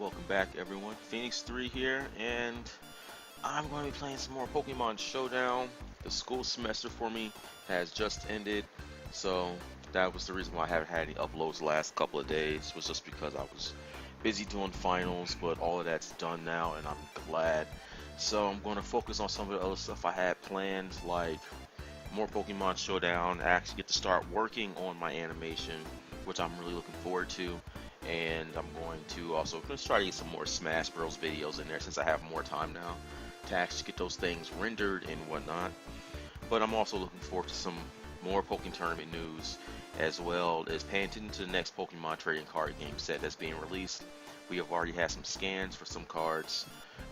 Welcome back everyone, Phoenix 3 here, and I'm going to be playing some more Pokemon Showdown. The school semester for me has just ended, so that was the reason why I haven't had any uploads the last couple of days, was just because I was busy doing finals, but all of that's done now and I'm glad. So I'm going to focus on some of the other stuff I had planned, like more Pokemon Showdown. I actually get to start working on my animation, which I'm really looking forward to. And I'm going to also just try to get some more Smash Bros videos in there since I have more time now to actually get those things rendered and whatnot. But I'm also looking forward to some more Pokemon Tournament news, as well as paying attention to the next Pokemon trading card game set that's being released. We have already had some scans for some cards,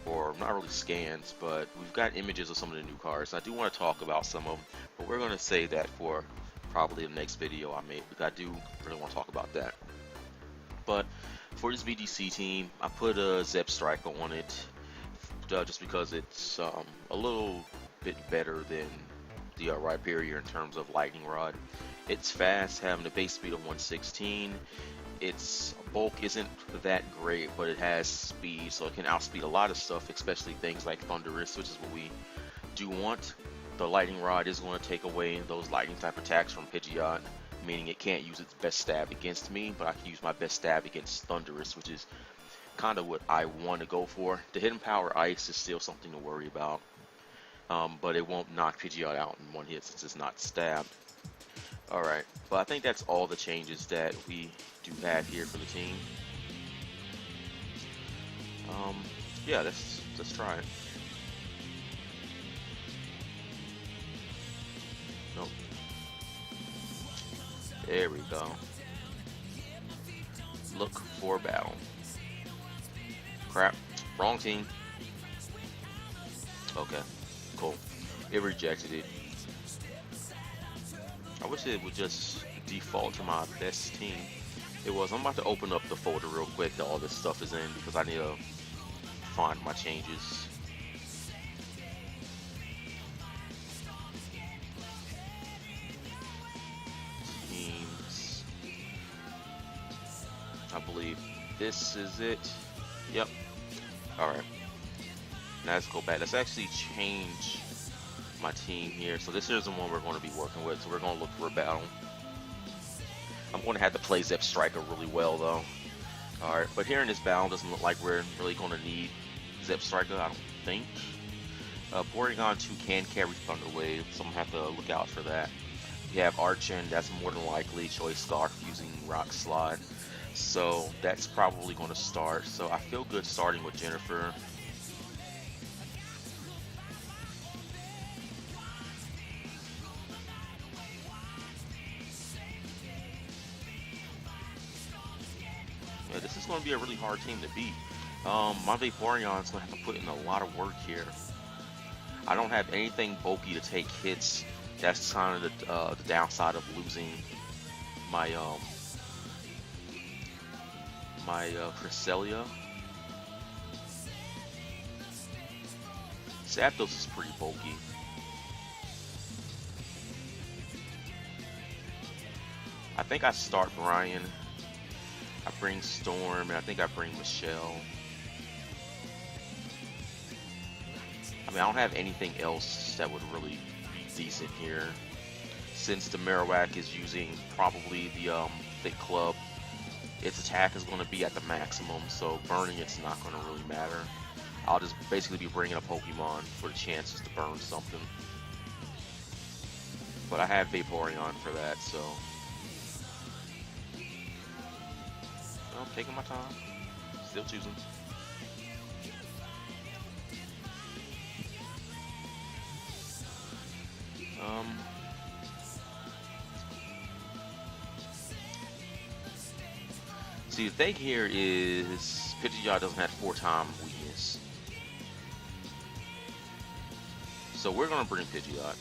or not really scans, but we've got images of some of the new cards. I do want to talk about some of them, but we're going to save that for probably the next video I make, because I do really want to talk about that. But for this VGC team, I put a Zebstrika on it, just because it's a little bit better than the Rhyperior in terms of Lightning Rod. It's fast, having a base speed of 116. Its bulk isn't that great, but it has speed, so it can outspeed a lot of stuff, especially things like Thunderous, which is what we do want. The Lightning Rod is going to take away those lightning type attacks from Pidgeot, meaning it can't use its best stab against me, but I can use my best stab against Thunderous, which is kind of what I want to go for. The Hidden Power Ice is still something to worry about, but it won't knock Pidgeot out in one hit since it's not stabbed. Alright, but I think that's all the changes that we do have here for the team. Yeah, let's try it. Nope. There we go. Look for battle. Crap. Wrong team. Okay. Cool. It rejected it. I wish it would just default to my best team. It was. I'm about to open up the folder real quick that all this stuff is in, because I need to find my changes. I believe this is it. Yep. Alright. Now let's go back. Let's actually change my team here. So this is the one we're going to be working with. So we're going to look for a battle. I'm going to have to play Zebstrika really well though. Alright, but here in this battle doesn't look like we're really going to need Zebstrika, I don't think. Porygon 2 can carry Thunder Wave, so I'm going to have to look out for that. We have Archon, that's more than likely. Choice Scarf using Rock Slide. So that's probably going to start. So I feel good starting with Jennifer. Yeah, this is going to be a really hard team to beat. My Vaporeon is going to have to put in a lot of work here. I don't have anything bulky to take hits. That's kind of the downside of losing my Cresselia. Zapdos is pretty bulky. I think I start Brian. I bring Storm, and I think I bring Michelle. I mean, I don't have anything else that would really be decent here, since the Marowak is using probably the Thick Club. Its attack is going to be at the maximum, so burning it's not going to really matter. I'll just basically be bringing a Pokemon for the chances to burn something. But I have Vaporeon for that, so I'm taking my time. Still choosing. See, the thing here is Pidgeot doesn't have 4-time weakness. So we're going to bring Pidgeot.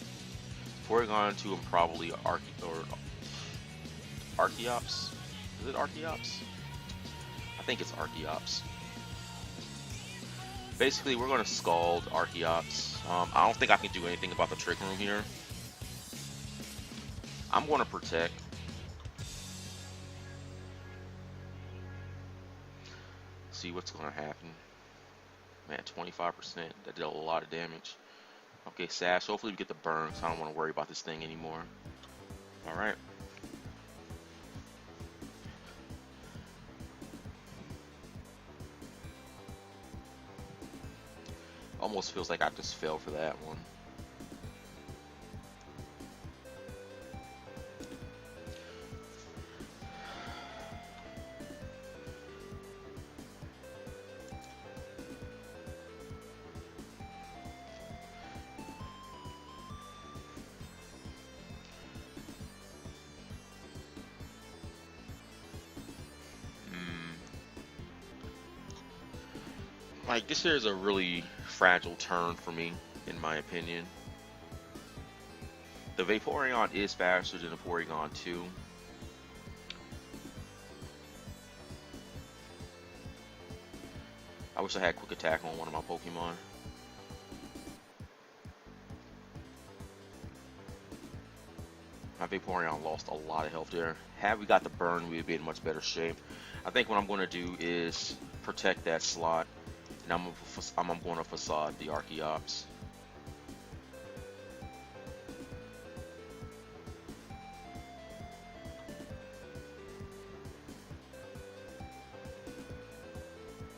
Porygon 2 and probably Archeops. Is it Archeops? I think it's Archeops. Basically, we're going to Scald Archeops. I don't think I can do anything about the Trick Room here. I'm going to Protect. See what's gonna happen. Man, 25%. That did a lot of damage. Okay, Sash. Hopefully we get the burn, so I don't want to worry about this thing anymore. All right. Almost feels like I just fell for that one. Like, this here is a really fragile turn for me, in my opinion. The Vaporeon is faster than the Porygon 2. I wish I had quick attack on one of my Pokemon. My Vaporeon lost a lot of health there. Had we got the burn, we would be in much better shape. I think what I'm going to do is protect that slot. And I'm going to Facade the Archeops.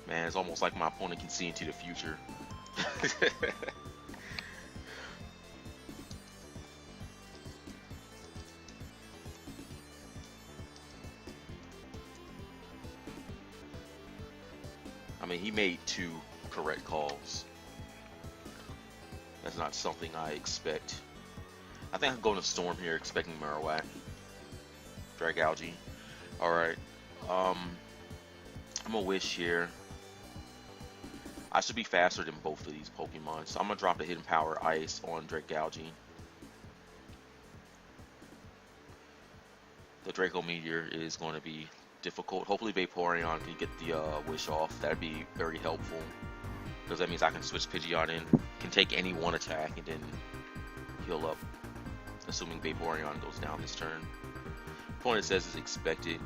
Man, it's almost like my opponent can see into the future. I mean, he made 2 correct calls. That's not something I expect. I think I'm going to Storm here, expecting Marowak. Dragalge. Alright. I'm going to Wish here. I should be faster than both of these Pokemon, so I'm going to drop the Hidden Power Ice on Dragalge. The Draco Meteor is going to be difficult. Hopefully Vaporeon can get the Wish off. That'd be very helpful, because that means I can switch Pidgeot in, can take any one attack and then heal up, assuming Vaporeon goes down this turn. Opponent says is expected.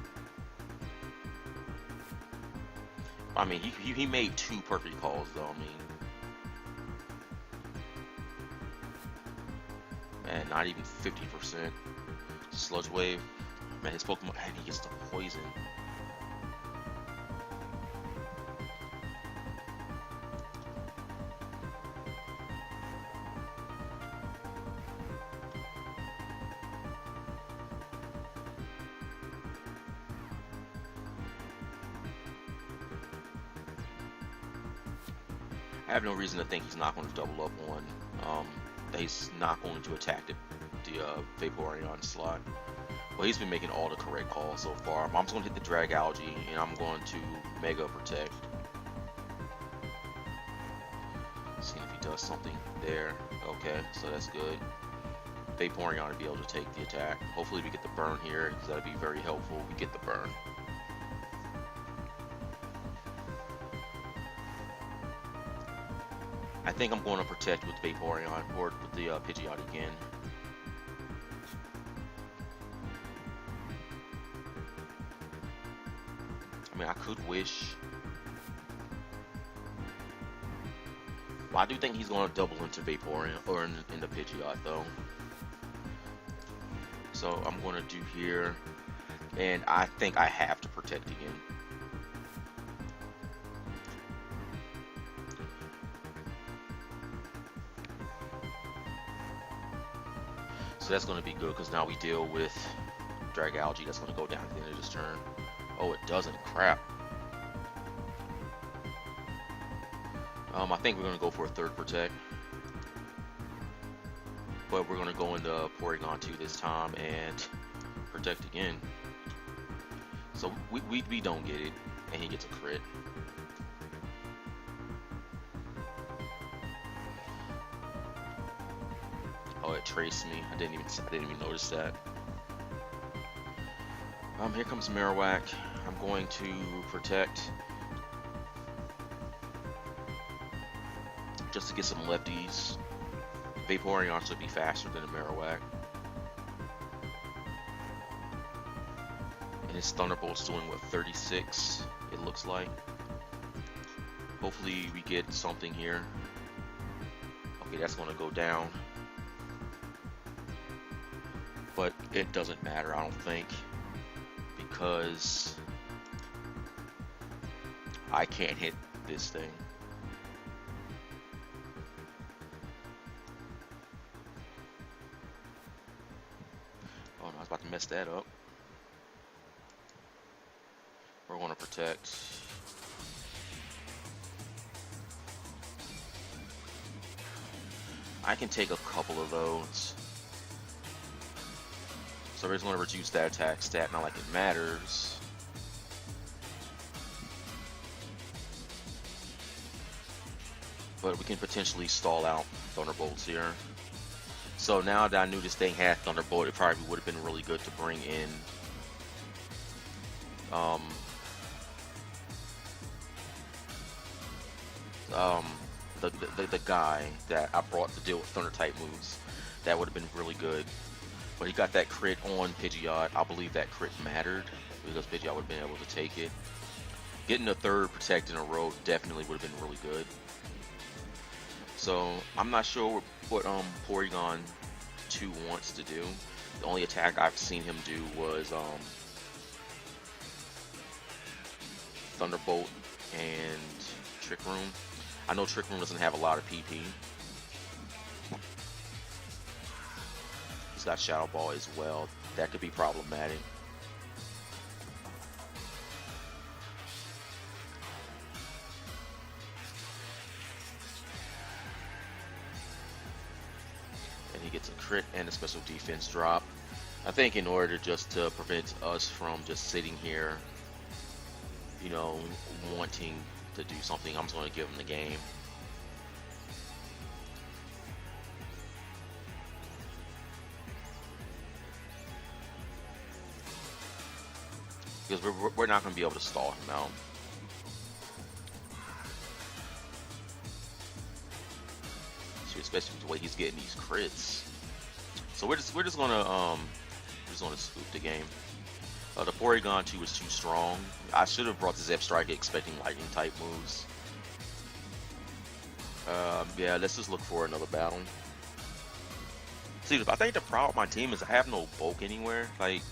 I mean, he made 2 perfect calls though. I mean, man, not even 50%. Sludge Wave. Man, his Pokemon, and he gets the poison. I have no reason to think he's not going to double up on, that he's not going to attack the Vaporeon slot. Well, he's been making all the correct calls so far. I'm just going to hit the Dragalge, and I'm going to Mega Protect. See if he does something there. Okay, so that's good. Vaporeon to be able to take the attack. Hopefully we get the burn here, because that'll be very helpful. We get the burn. I think I'm going to Protect with Vaporeon, or with the Pidgeot again. I mean, I could Wish. Well, I do think he's going to double into Vaporeon, or in the Pidgeot, though. So I'm going to do here, and I think I have to Protect again. So that's going to be good, because now we deal with Dragalge. That's going to go down at the end of this turn. Oh, it doesn't. Crap. I think we're going to go for a 3rd Protect. But we're going to go into Porygon 2 this time and Protect again. So we don't get it, and he gets a crit. Oh, it traced me. I didn't even notice that. Here comes Marowak. I'm going to Protect, just to get some lefties. Vaporeon should be faster than a Marowak. And his Thunderbolt's doing what, 36? It looks like. Hopefully we get something here. Okay, that's going to go down. But it doesn't matter, I don't think, because I can't hit this thing. Oh no, I was about to mess that up. We're going to protect. I can take a couple of those. So we're just going to reduce that attack stat, not like it matters. But we can potentially stall out Thunderbolts here. So now that I knew this thing had Thunderbolt, it probably would have been really good to bring in the guy that I brought to deal with Thunder type moves. That would have been really good. But he got that crit on Pidgeot. I believe that crit mattered because Pidgeot would have been able to take it. Getting a third Protect in a row definitely would have been really good. So I'm not sure what Porygon 2 wants to do. The only attack I've seen him do was Thunderbolt and Trick Room. I know Trick Room doesn't have a lot of PP. He's got Shadow Ball as well. That could be problematic. And he gets a crit and a special defense drop. I think in order just to prevent us from just sitting here, you know, wanting to do something, I'm just going to give him the game. Because we're not going to be able to stall him out. Especially the way he's getting these crits. So we're just gonna spook the game. The Porygon 2 is too strong. I should have brought the Zebstrika expecting lightning type moves. Yeah, let's just look for another battle. See, I think the problem with my team is I have no bulk anywhere. Like,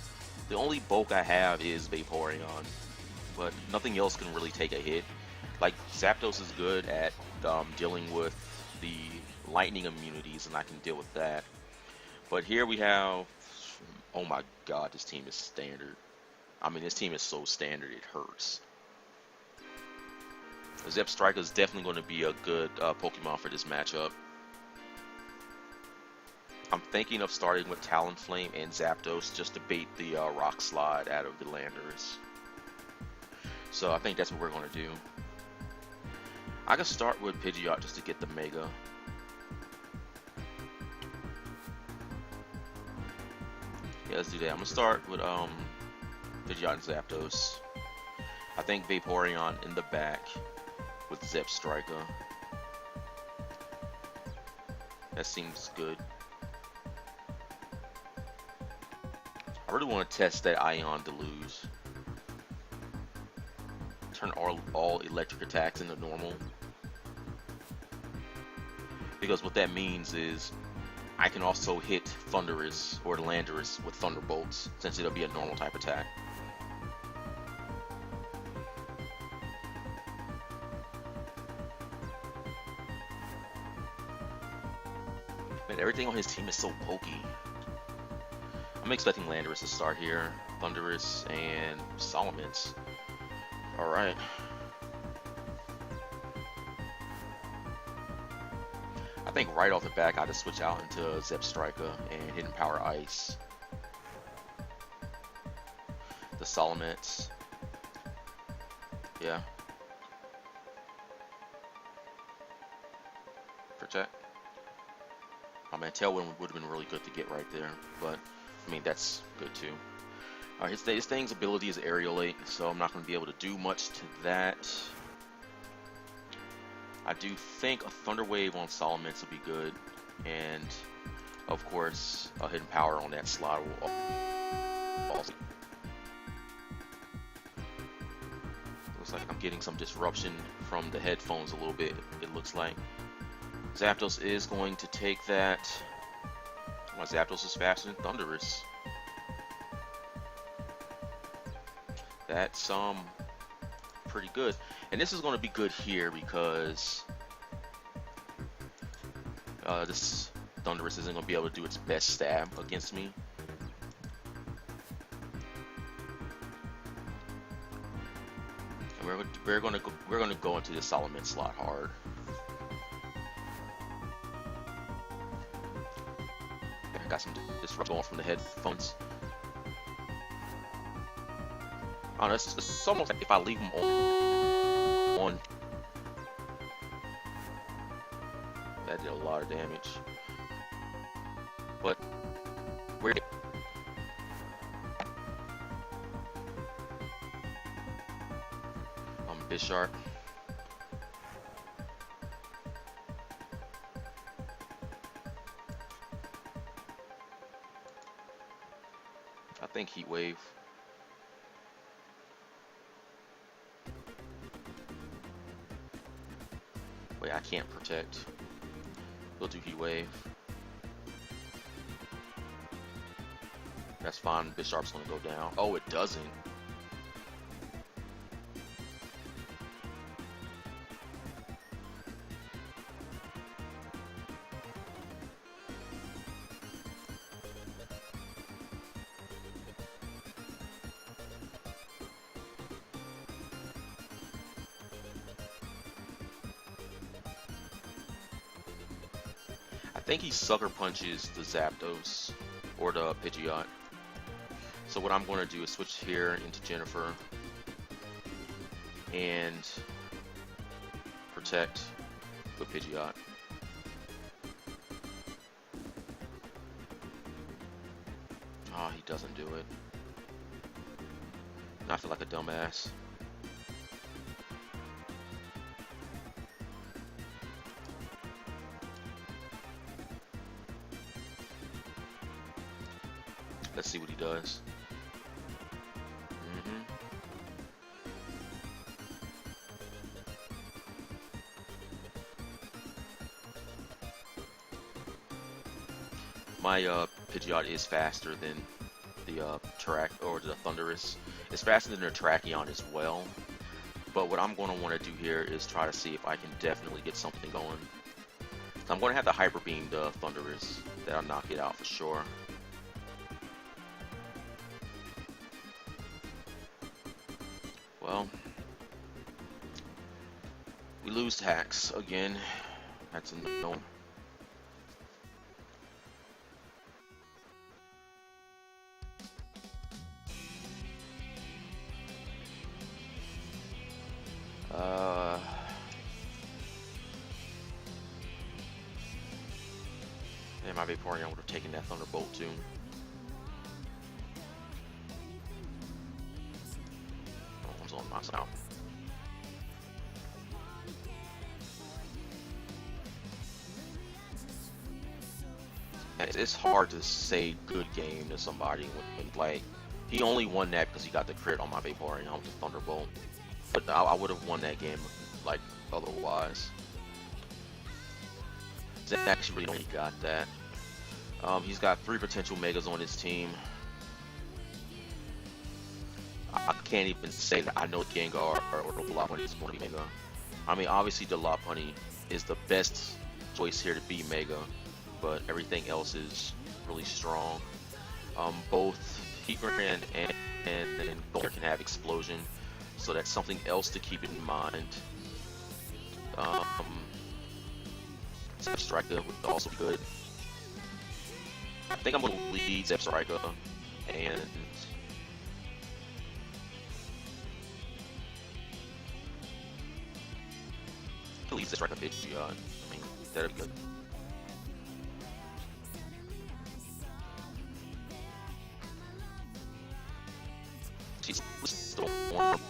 the only bulk I have is Vaporeon, but nothing else can really take a hit. Like, Zapdos is good at dealing with the lightning immunities, and I can deal with that. But here we have, oh my god, this team is standard. I mean, this team is so standard, it hurts. Zebstrika is definitely going to be a good Pokemon for this matchup. I'm thinking of starting with Talonflame and Zapdos just to bait the Rock Slide out of the Landorus. So I think that's what we're going to do. I can start with Pidgeot just to get the Mega. Yeah, let's do that. I'm going to start with Pidgeot and Zapdos. I think Vaporeon in the back with Zebstrika. That seems good. I really want to test that Ion Deluge. Turn all electric attacks into normal. Because what that means is I can also hit Thundurus or Landorus with Thunderbolts, since it'll be a normal type attack. Man, everything on his team is so pokey. I'm expecting Landorus to start here. Thundurus and Salamence. Alright. I think right off the back I just switch out into Zebstrika and Hidden Power Ice. The Salamence. Yeah. Protect. Oh man, Tailwind would have been really good to get right there, but I mean that's good too. Alright, his thing's ability is Aerialate, so I'm not going to be able to do much to that. I do think a Thunder Wave on Salamence would be good, and of course a Hidden Power on that slot will also. Looks like I'm getting some disruption from the headphones a little bit, it looks like. Zapdos is going to take that. My Zapdos is faster than Thundurus. That's pretty good. And this is going to be good here because this Thundurus isn't going to be able to do its best stab against me. And we're going to go into the Solomon slot hard. I got some disruption going from the headphones. I don't know, it's almost like if I leave them on, that did a lot of damage. But where? Bisharp. I think Heat Wave. Wait, I can't protect. We'll do Heat Wave. That's fine. Bisharp's gonna go down. Oh, it doesn't. I think he sucker punches the Zapdos or the Pidgeot. So what I'm going to do is switch here into Jennifer and protect the Pidgeot. Oh, he doesn't do it. I feel like a dumbass. Let's see what he does. My Pidgeot is faster than the the Thundurus. It's faster than the Terrakion as well. But what I'm going to want to do here is try to see if I can definitely get something going. So I'm going to have to Hyper Beam the Thundurus. That'll knock it out for sure. Well, we lose Hacks again. That's a no. And my Vaporeon would have taken that Thunderbolt too. Oh, I'm on my side. It's hard to say good game to somebody when like he only won that because he got the crit on my Vaporeon with the Thunderbolt. But I would have won that game like otherwise. Zach actually only got that. He's got 3 potential Megas on his team. I can't even say that I know Gengar or the Lopunny is going to be Mega. I mean, obviously the Lopunny is the best choice here to be Mega, but everything else is really strong. Both Heatran and Golder can have Explosion, so that's something else to keep in mind. Zebstrika would also be good. I think I'm going to lead Zebstrika and leave Zebstrika Pidgeot. I mean, that'd be good. She's still warm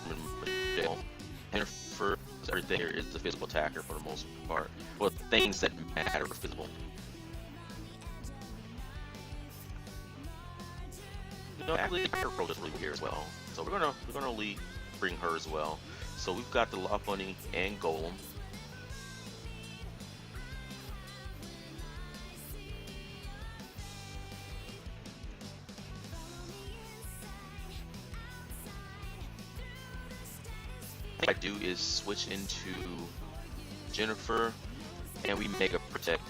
and for everything here is the physical attacker for the most part. Well, things that matter are physical. You know, actually, her approach is really here as well. So we're gonna bring her as well. So we've got the Lopunny and Golem. What I do is switch into Jennifer, and we Mega Protect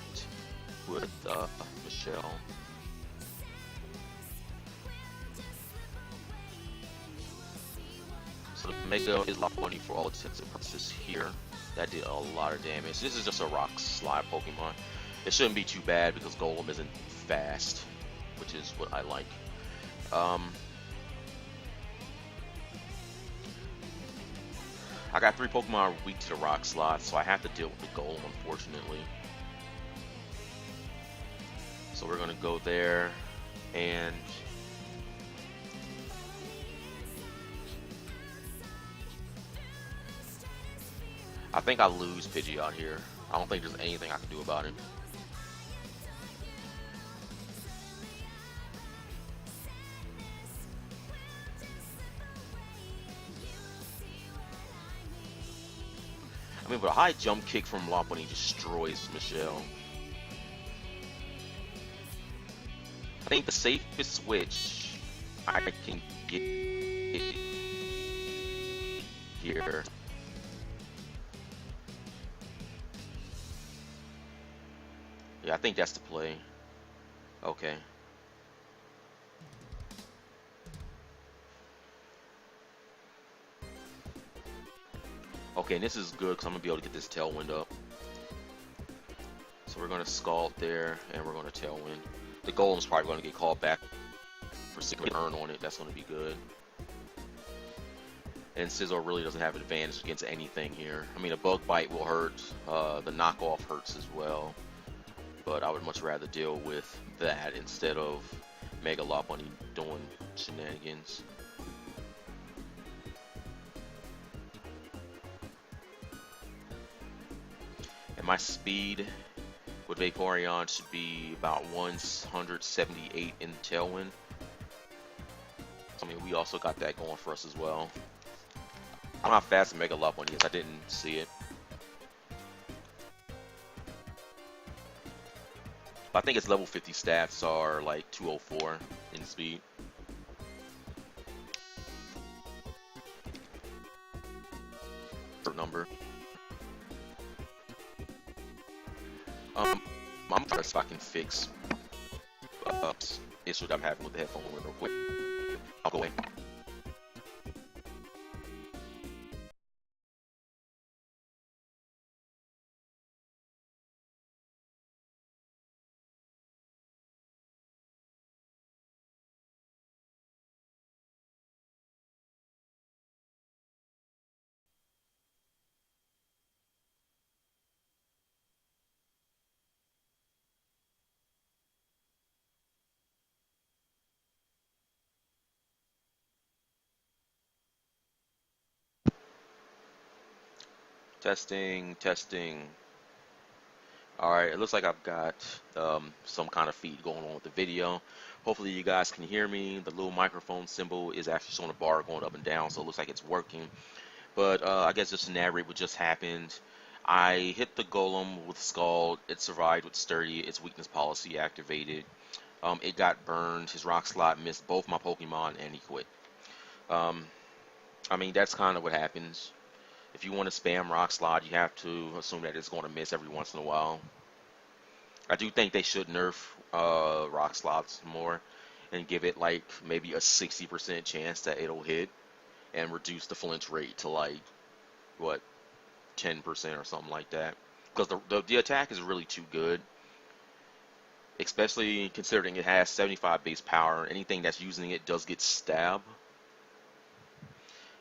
with Michelle. So the Mega is Lopunny for all intents and purposes here. That did a lot of damage. This is just a Rock Slide Pokemon. It shouldn't be too bad because Golem isn't fast, which is what I like. I got 3 Pokemon weak to the Rock Slide, so I have to deal with the Golem, unfortunately. So we're gonna go there, and I think I lose Pidgeot here. I don't think there's anything I can do about it. I mean, but a high jump kick from Lopunny destroys Michelle. I think the safest switch I can get here. Yeah, I think that's the play. Okay. Okay, and this is good because I'm gonna be able to get this Tailwind up. So we're gonna Scald there, and we're gonna Tailwind. The Golem's probably gonna get called back for secret earn on it. That's gonna be good. And Scizor really doesn't have an advantage against anything here. I mean, a Bug Bite will hurt. The knockoff hurts as well. But I would much rather deal with that instead of Mega Lopunny doing shenanigans. And my speed with Vaporeon should be about 178 in Tailwind. I mean, we also got that going for us as well. I don't know how fast Mega Lopunny is. I didn't see it. But I think its level 50 stats are like 204 in speed. Number. I'm trying to see if I can fix issue that I'm having with the headphone real quick. I'll go away. Testing, testing. Alright, it looks like I've got some kind of feed going on with the video. Hopefully you guys can hear me. The little microphone symbol is actually showing a bar going up and down, so it looks like it's working. But I guess just to narrate what just happened. I hit the Golem with Scald. It survived with Sturdy. Its weakness policy activated. It got burned. His Rock Slide missed both my Pokemon, and he quit. I mean, that's kind of what happens. If you want to spam Rock Slide, you have to assume that it's going to miss every once in a while. I do think they should nerf Rock Slides more and give it like maybe a 60% chance that it'll hit and reduce the flinch rate to like, what, 10% or something like that. Because the attack is really too good. Especially considering it has 75 base power. Anything that's using it does get stabbed.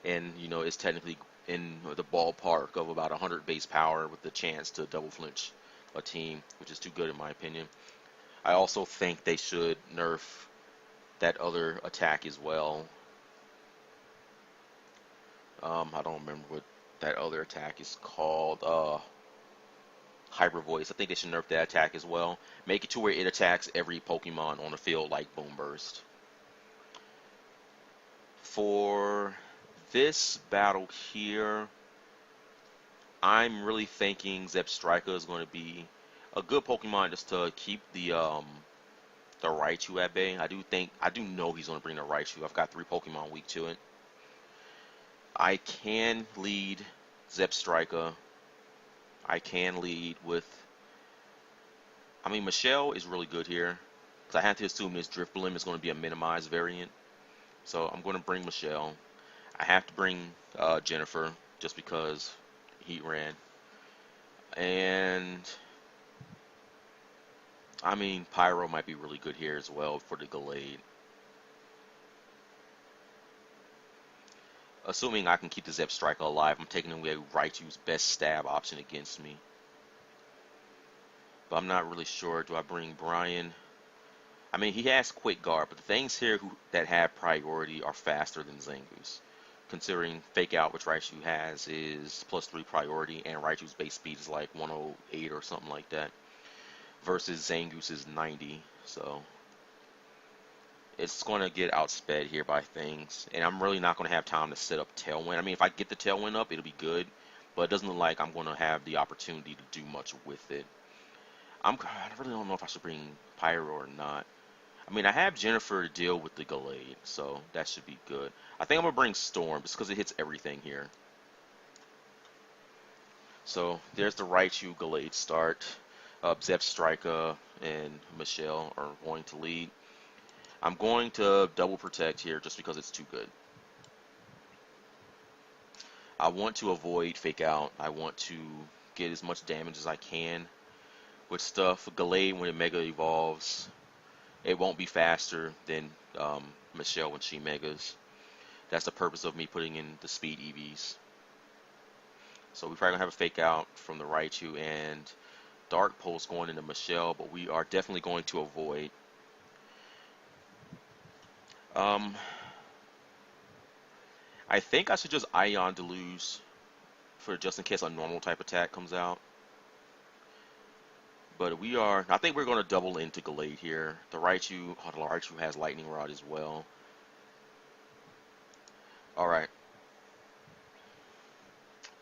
And, you know, it's technically in the ballpark of about 100 base power with the chance to double flinch a team, which is too good in my opinion. I also think they should nerf that other attack as well. I don't remember what that other attack is called. Hyper Voice. I think they should nerf that attack as well. Make it to where it attacks every Pokemon on the field like Boom Burst. For this battle here, I'm really thinking Zebstrika is going to be a good Pokemon just to keep the Raichu at bay. I do know he's going to bring the Raichu. I've got 3 Pokemon weak to it. I can lead Zebstrika. I can lead with. I mean, Michelle is really good here. Because I have to assume this Drifblim is going to be a minimized variant. So I'm going to bring Michelle. I have to bring Jennifer just because Heat ran. And I mean, Pyro might be really good here as well for the Gallade. Assuming I can keep the Zebstrika alive, I'm taking away Raichu's best stab option against me. But I'm not really sure. Do I bring Brian? I mean, he has Quick Guard, but the things here that have priority are faster than Zangoose. Considering Fake Out, which Raichu has, is +3 priority, and Raichu's base speed is like 108 or something like that. Versus Zangoose's 90, so it's going to get outsped here by things, and I'm really not going to have time to set up Tailwind. I mean, if I get the Tailwind up, it'll be good, but it doesn't look like I'm going to have the opportunity to do much with it. I really don't know if I should bring Pyro or not. I mean, I have Jennifer to deal with the Gallade, so that should be good. I think I'm going to bring Storm, just because it hits everything here. So, there's the Raichu Gallade start. Zebstrika and Michelle are going to lead. I'm going to double protect here just because it's too good. I want to avoid Fake Out. I want to get as much damage as I can with stuff. Gallade, when it Mega Evolves, it won't be faster than Michelle when she Megas. That's the purpose of me putting in the speed EVs. So we're probably going to have a Fake Out from the Raichu and Dark Pulse going into Michelle, but we are definitely going to avoid. I think I should just Ion Deluge for just in case a normal type attack comes out. But I think we're going to double into Gallade here. The Raichu has Lightning Rod as well. Alright.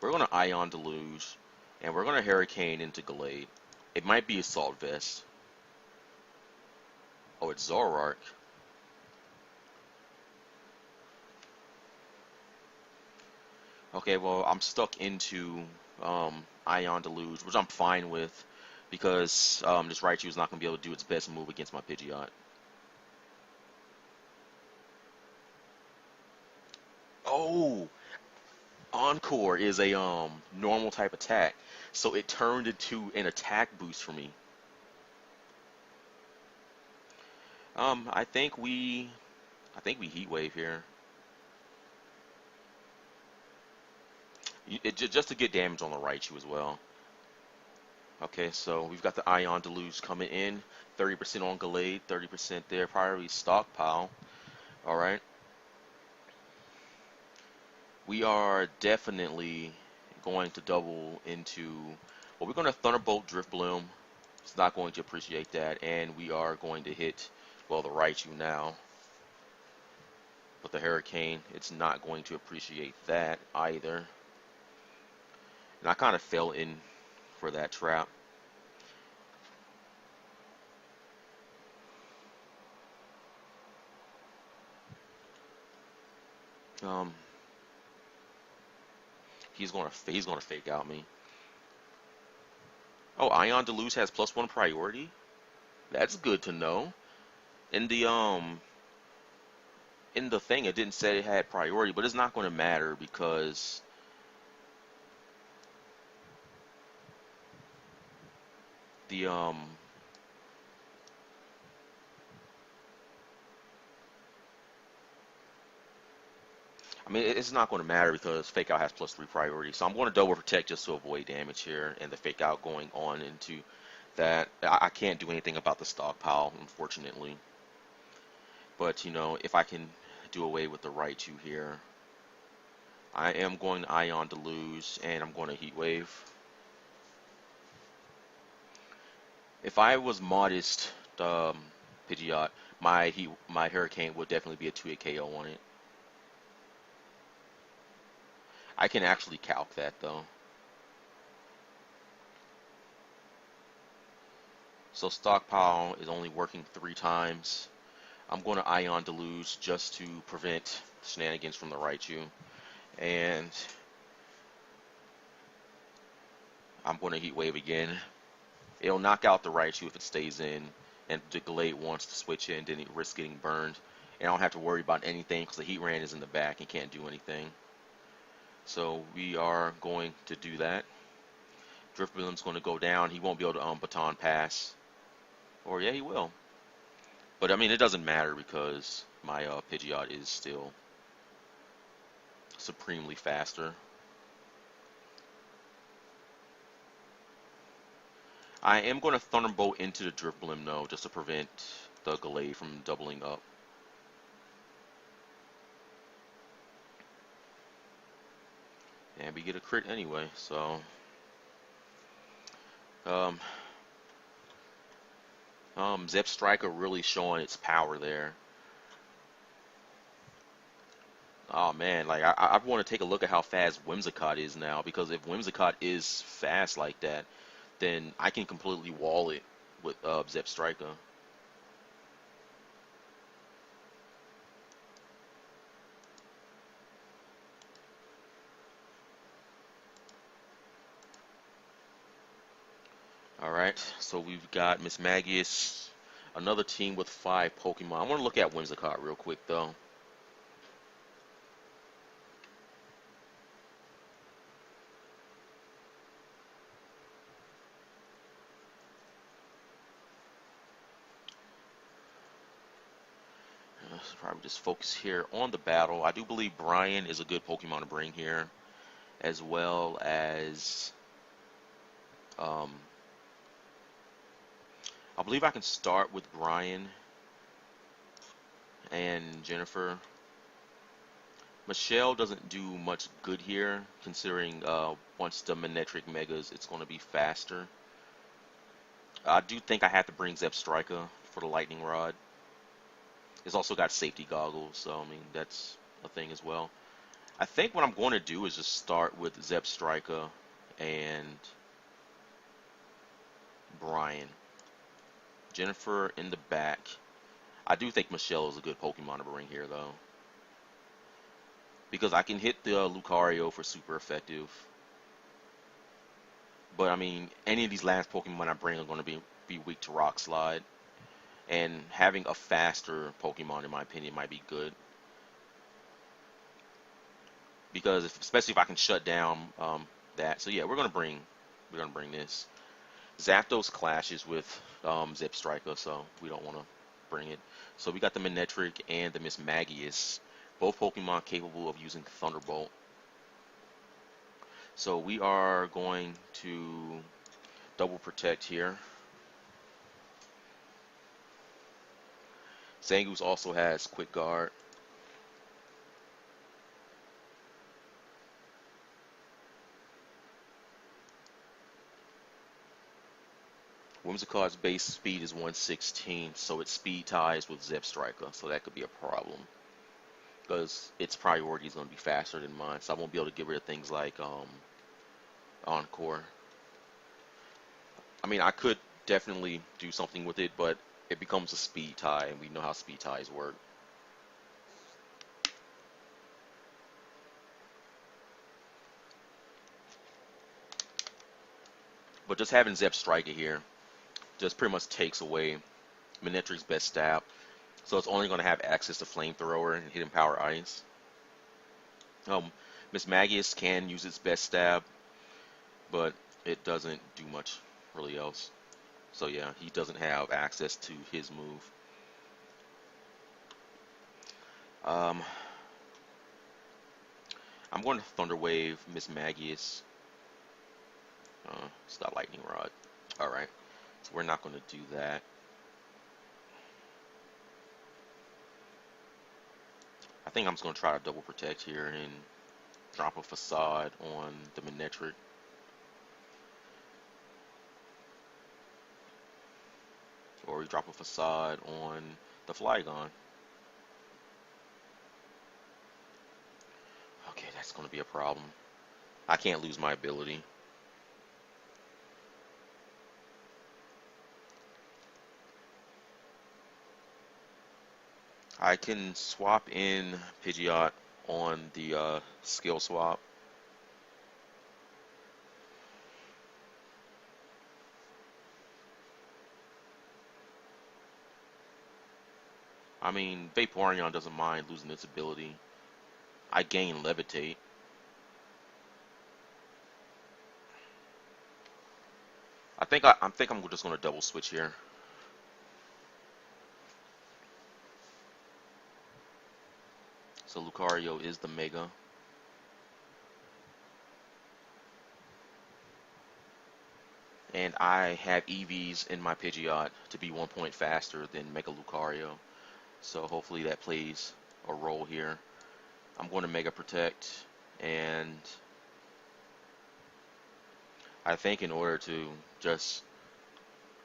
We're going to Ion Deluge, and we're going to Hurricane into Gallade. It might be Assault Vest. Oh, it's Zoroark. Okay, well, I'm stuck into Ion Deluge, which I'm fine with, because this Raichu is not going to be able to do its best move against my Pidgeot. Oh! Encore is a normal type attack, so it turned into an attack boost for me. I think we Heat Wave here. Just to get damage on the Raichu as well. Okay, so we've got the Ion Deluge coming in. 30% on Gallade, 30% there. Priority Stockpile. Alright. We are definitely going to double into. Well, we're going to Thunderbolt Drifblim. It's not going to appreciate that. And we are going to hit, well, the Raichu now. But the Hurricane, it's not going to appreciate that either. And I kind of fell in for that trap. He's gonna Fake Out me. Oh, Ion Deluge has +1 priority? That's good to know. In the thing it didn't say it had priority, but it's not gonna matter because the I mean, it's not going to matter because Fake Out has +3 priority. So I'm going to double protect just to avoid damage here, and the Fake Out going on into that. I can't do anything about the stockpile, unfortunately. But, you know, if I can do away with the Raichu here, I am going to Ion Deluge, and I'm going to Heat Wave. If I was modest, Pidgeot, my Hurricane would definitely be a 2-hit KO on it. I can actually calc that though. So stockpile is only working 3 times. I'm going to Ion Deluge just to prevent shenanigans from the Raichu. And I'm going to Heat Wave again. It'll knock out the Raichu if it stays in, and the Glade wants to switch in, then it risks getting burned. And I don't have to worry about anything because the Heat Ran is in the back and can't do anything. So we are going to do that. Drifblim's going to go down. He won't be able to Baton Pass. Or yeah, he will. But I mean, it doesn't matter because my Pidgeot is still supremely faster. I am going to Thunderbolt into the Drifblim though, just to prevent the Glade from doubling up. And we get a crit anyway, so Zebstrika really showing its power there. Oh man, like I want to take a look at how fast Whimsicott is now, because if Whimsicott is fast like that, then I can completely wall it with Zebstrika. Alright, so we've got Miss Magius, another team with 5 Pokemon. I want to look at Whimsicott real quick though. Let's probably just focus here on the battle. I do believe Brian is a good Pokemon to bring here, as well as I believe I can start with Brian and Jennifer. Michelle doesn't do much good here, considering once the Manectric Megas, it's going to be faster. I do think I have to bring Zebstrika for the Lightning Rod. It's also got safety goggles, so I mean that's a thing as well. I think what I'm going to do is just start with Zebstrika and Brian. Jennifer in the back. I do think Michelle is a good Pokemon to bring here though, because I can hit the Lucario for super effective. But I mean, any of these last Pokemon I bring are going to be weak to Rock Slide, and having a faster Pokemon, in my opinion, might be good. Because especially if I can shut down that. So yeah, we're gonna bring this. Zapdos clashes with Zebstrika, so we don't want to bring it. So we got the Manectric and the Miss Magius, both Pokemon capable of using Thunderbolt. So we are going to double protect here. Zangoose also has Quick Guard. Whimsicott's base speed is 116, so its speed ties with Zebstrika, so that could be a problem. Because its priority is going to be faster than mine, so I won't be able to get rid of things like Encore. I mean, I could definitely do something with it, but it becomes a speed tie, and we know how speed ties work. But just having Zebstrika here just pretty much takes away Manectric's best stab, so it's only going to have access to Flamethrower and Hidden Power Ice. Miss Magius can use its best stab, but it doesn't do much really else. So yeah, he doesn't have access to his move. I'm going to Thunder Wave Miss Magius. It's got Lightning Rod. Alright, so we're not going to do that. I think I'm just going to try to double protect here and drop a Facade on the Manectric. Or we drop a Facade on the Flygon. Okay, that's going to be a problem. I can't lose my ability. I can swap in Pidgeot on the skill swap. I mean, Vaporeon doesn't mind losing its ability. I gain Levitate. I think I'm just gonna double switch here. So Lucario is the Mega. And I have EVs in my Pidgeot to be 1 point faster than Mega Lucario. So hopefully that plays a role here. I'm going to Mega Protect, and I think in order to just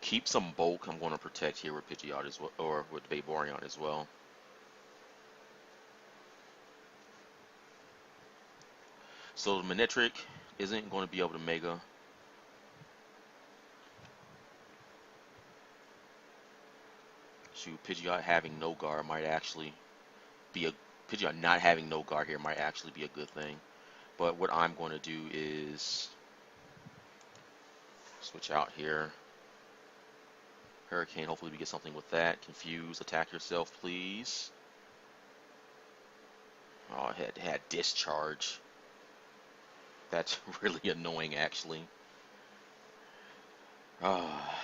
keep some bulk, I'm going to Protect here with Pidgeot as well, or with Vaporeon as well. So the Manectric isn't going to be able to Mega. Shoot, Pidgeot having no guard might actually be a Pidgeot not having no guard here might actually be a good thing. But what I'm going to do is switch out here. Hurricane, hopefully we get something with that. Confuse, attack yourself, please. Oh, it had discharge. That's really annoying, actually. Ah.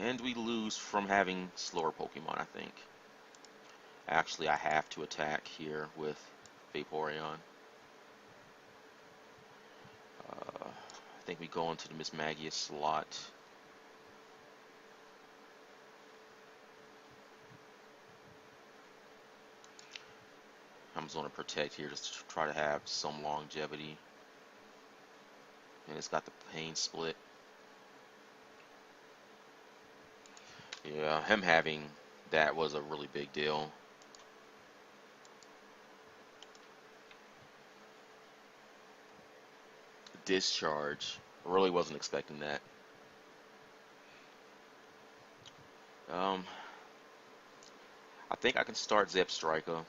And we lose from having slower Pokemon, I think. Actually, I have to attack here with Vaporeon. I think we go into the Miss Magius slot. I'm just going to protect here just to try to have some longevity. And it's got the pain split. Yeah, him having that was a really big deal. Discharge. Really wasn't expecting that. I think I can start Zebstrika.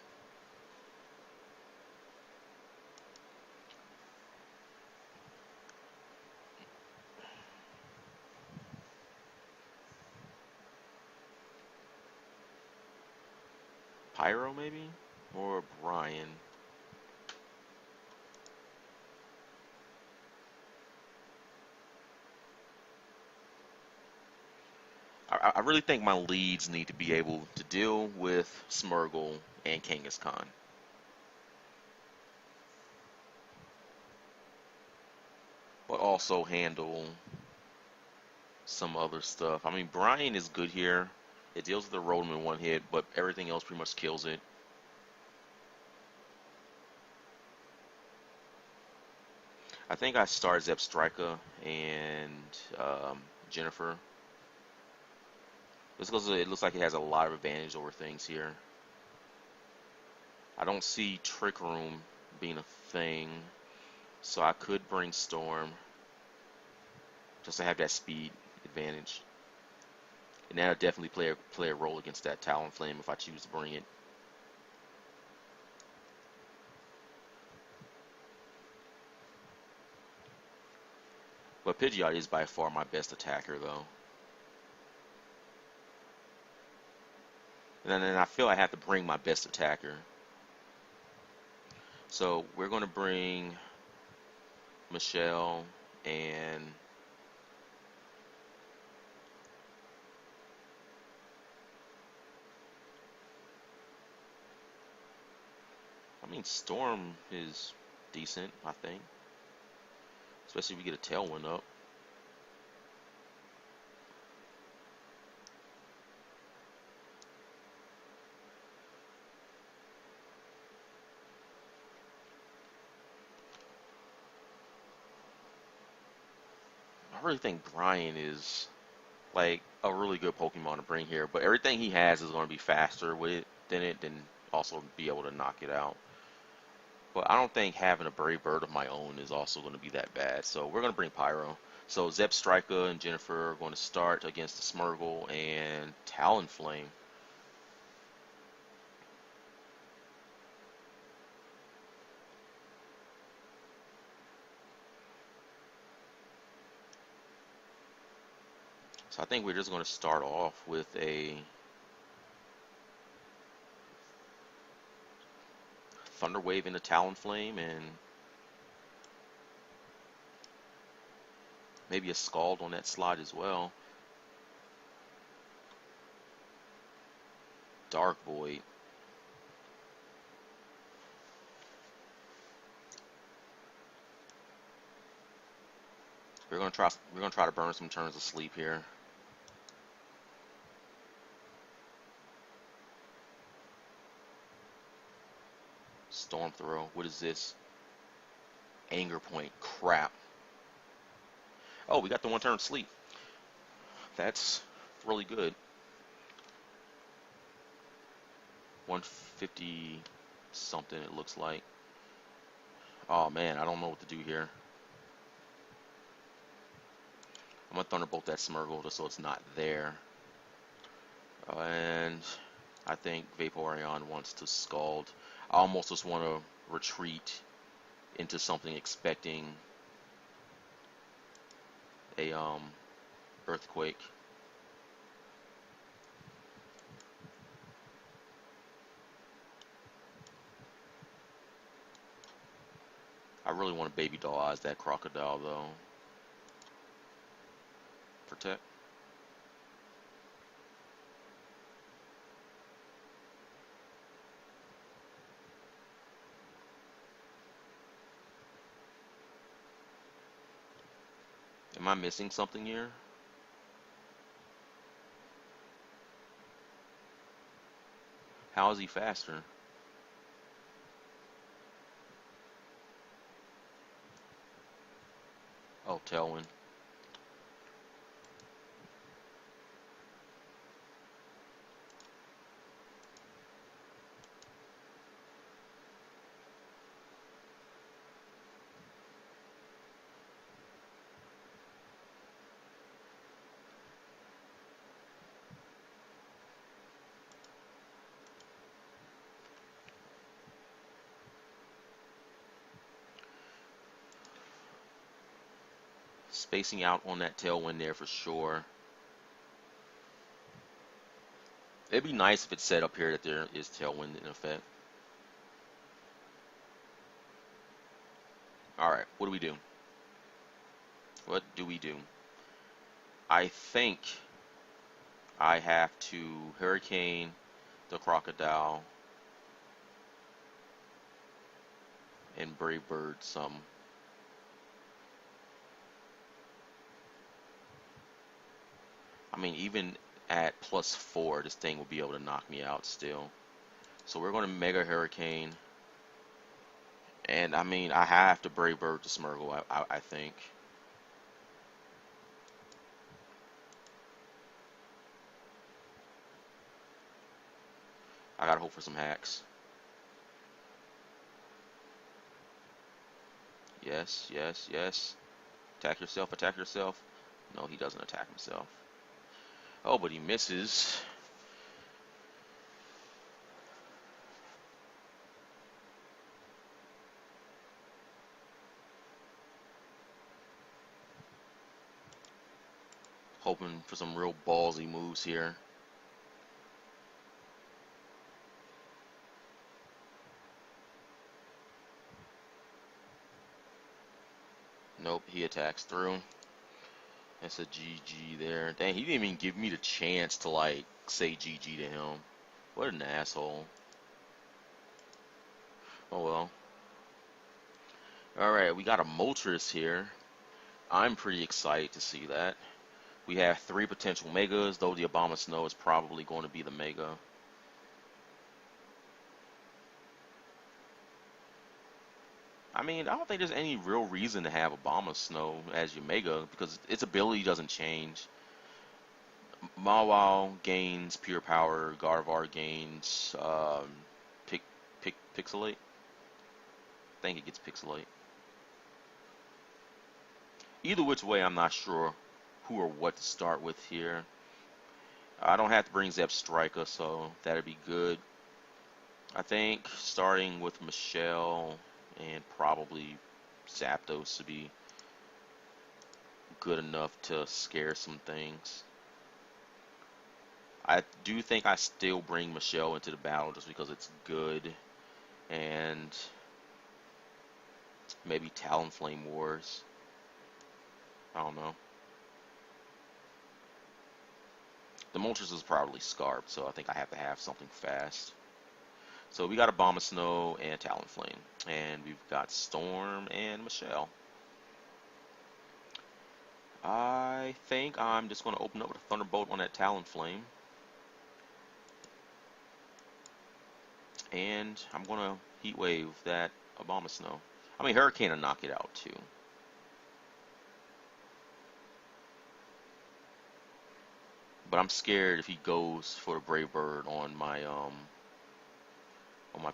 Pyro maybe? Or Brian. I really think my leads need to be able to deal with Smeargle and Kangaskhan. But also handle some other stuff. I mean, Brian is good here. It deals with the Rotom in one hit, but everything else pretty much kills it. I think I start Zebstrika and Jennifer. Just because it looks like it has a lot of advantage over things here. I don't see Trick Room being a thing, so I could bring Storm just to have that speed advantage. And that'll definitely play a role against that Talonflame if I choose to bring it. But Pidgeot is by far my best attacker, though. And then I feel I have to bring my best attacker. So we're going to bring Michelle and I mean Storm is decent, I think. Especially if we get a Tailwind up. I really think Brian is like a really good Pokemon to bring here, but everything he has is going to be faster with it than also be able to knock it out. But I don't think having a Brave Bird of my own is also going to be that bad. So we're going to bring Pyro. So Zebstrika and Jennifer are going to start against the Smeargle and Talonflame. So I think we're just going to start off with a Thunder Wave into Talonflame and maybe a Scald on that slide as well. Dark Void. We're gonna try to burn some turns of sleep here. Storm Throw. What is this? Anger Point. Crap. Oh, we got the one turn sleep. That's really good. 150 something it looks like. Oh man, I don't know what to do here. I'm gonna Thunderbolt that Smeargle just so it's not there. And I think Vaporeon wants to Scald. I almost just want to retreat into something expecting a Earthquake. I really want to Baby Doll Eyes that Crocodile though. Protect. Am I missing something here? How is he faster? Oh, Tailwind. Spacing out on that Tailwind there for sure. It'd be nice if it said up here that there is Tailwind in effect. Alright, what do we do? What do we do? I think I have to Hurricane the Crocodile and Brave Bird some. I mean, even at +4, this thing will be able to knock me out still. So we're going to Mega Hurricane. And I mean, I have to Brave Bird to Smeargle, I think. I gotta hope for some hacks. Yes, yes, yes. Attack yourself, attack yourself. No, he doesn't attack himself. Oh, but he misses. Hoping for some real ballsy moves here. Nope, he attacks through. That's a GG there. Dang, he didn't even give me the chance to, like, say GG to him. What an asshole. Oh well. Alright, we got a Moltres here. I'm pretty excited to see that. We have 3 potential Megas, though the Abomasnow is probably going to be the Mega. I mean, I don't think there's any real reason to have Abomasnow as your Mega, because its ability doesn't change. Mawile gains Pure Power, Gardevoir gains Pixelate? I think it gets Pixelate. Either which way, I'm not sure who or what to start with here. I don't have to bring Zebstrika, so that'd be good. I think starting with Michelle and probably Zapdos to be good enough to scare some things. I do think I still bring Michelle into the battle just because it's good, and maybe Talonflame Wars. I don't know. The Moltres is probably Scarp, so I think I have to have something fast. So we got Abomasnow and Talonflame, and we've got Storm and Michelle. I think I'm just going to open up with a Thunderbolt on that Talonflame. And I'm going to Heat Wave that Abomasnow. I mean, Hurricane will knock it out too. But I'm scared if he goes for the Brave Bird on my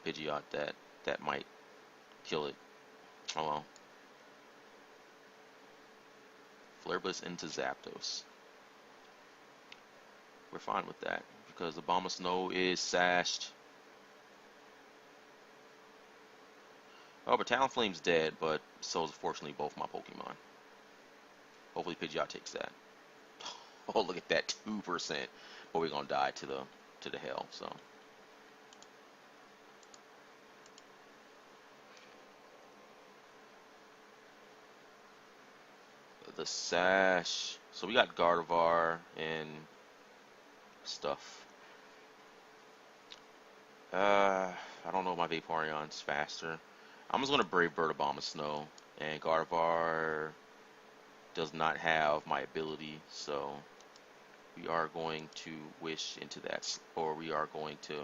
Pidgeot that might kill it. Oh well. Flare Blitz into Zapdos. We're fine with that because the Abomasnow is sashed. Oh, but Talonflame's dead, but so is fortunately both my Pokemon. Hopefully Pidgeot takes that. Oh, look at that 2%. But we're gonna die to the hell, so. The Sash. So we got Gardevoir and stuff. I don't know if my Vaporeon's faster. I'm just gonna Brave Bird Abomasnow, and Gardevoir does not have my ability, so we are going to wish into that, or we are going to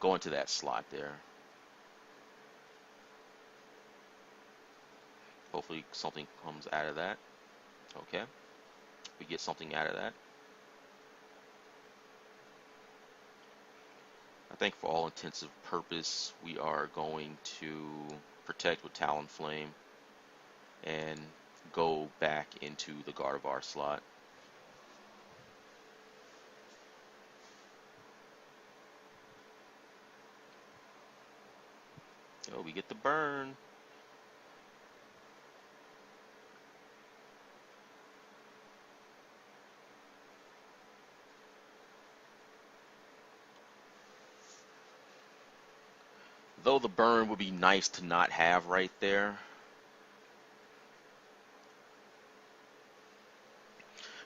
go into that slot there. Hopefully something comes out of that. Okay, we get something out of that. I think for all intents and purpose, we are going to protect with Talonflame and go back into the Gardevoir slot. Oh, we get the burn. Though the burn would be nice to not have right there.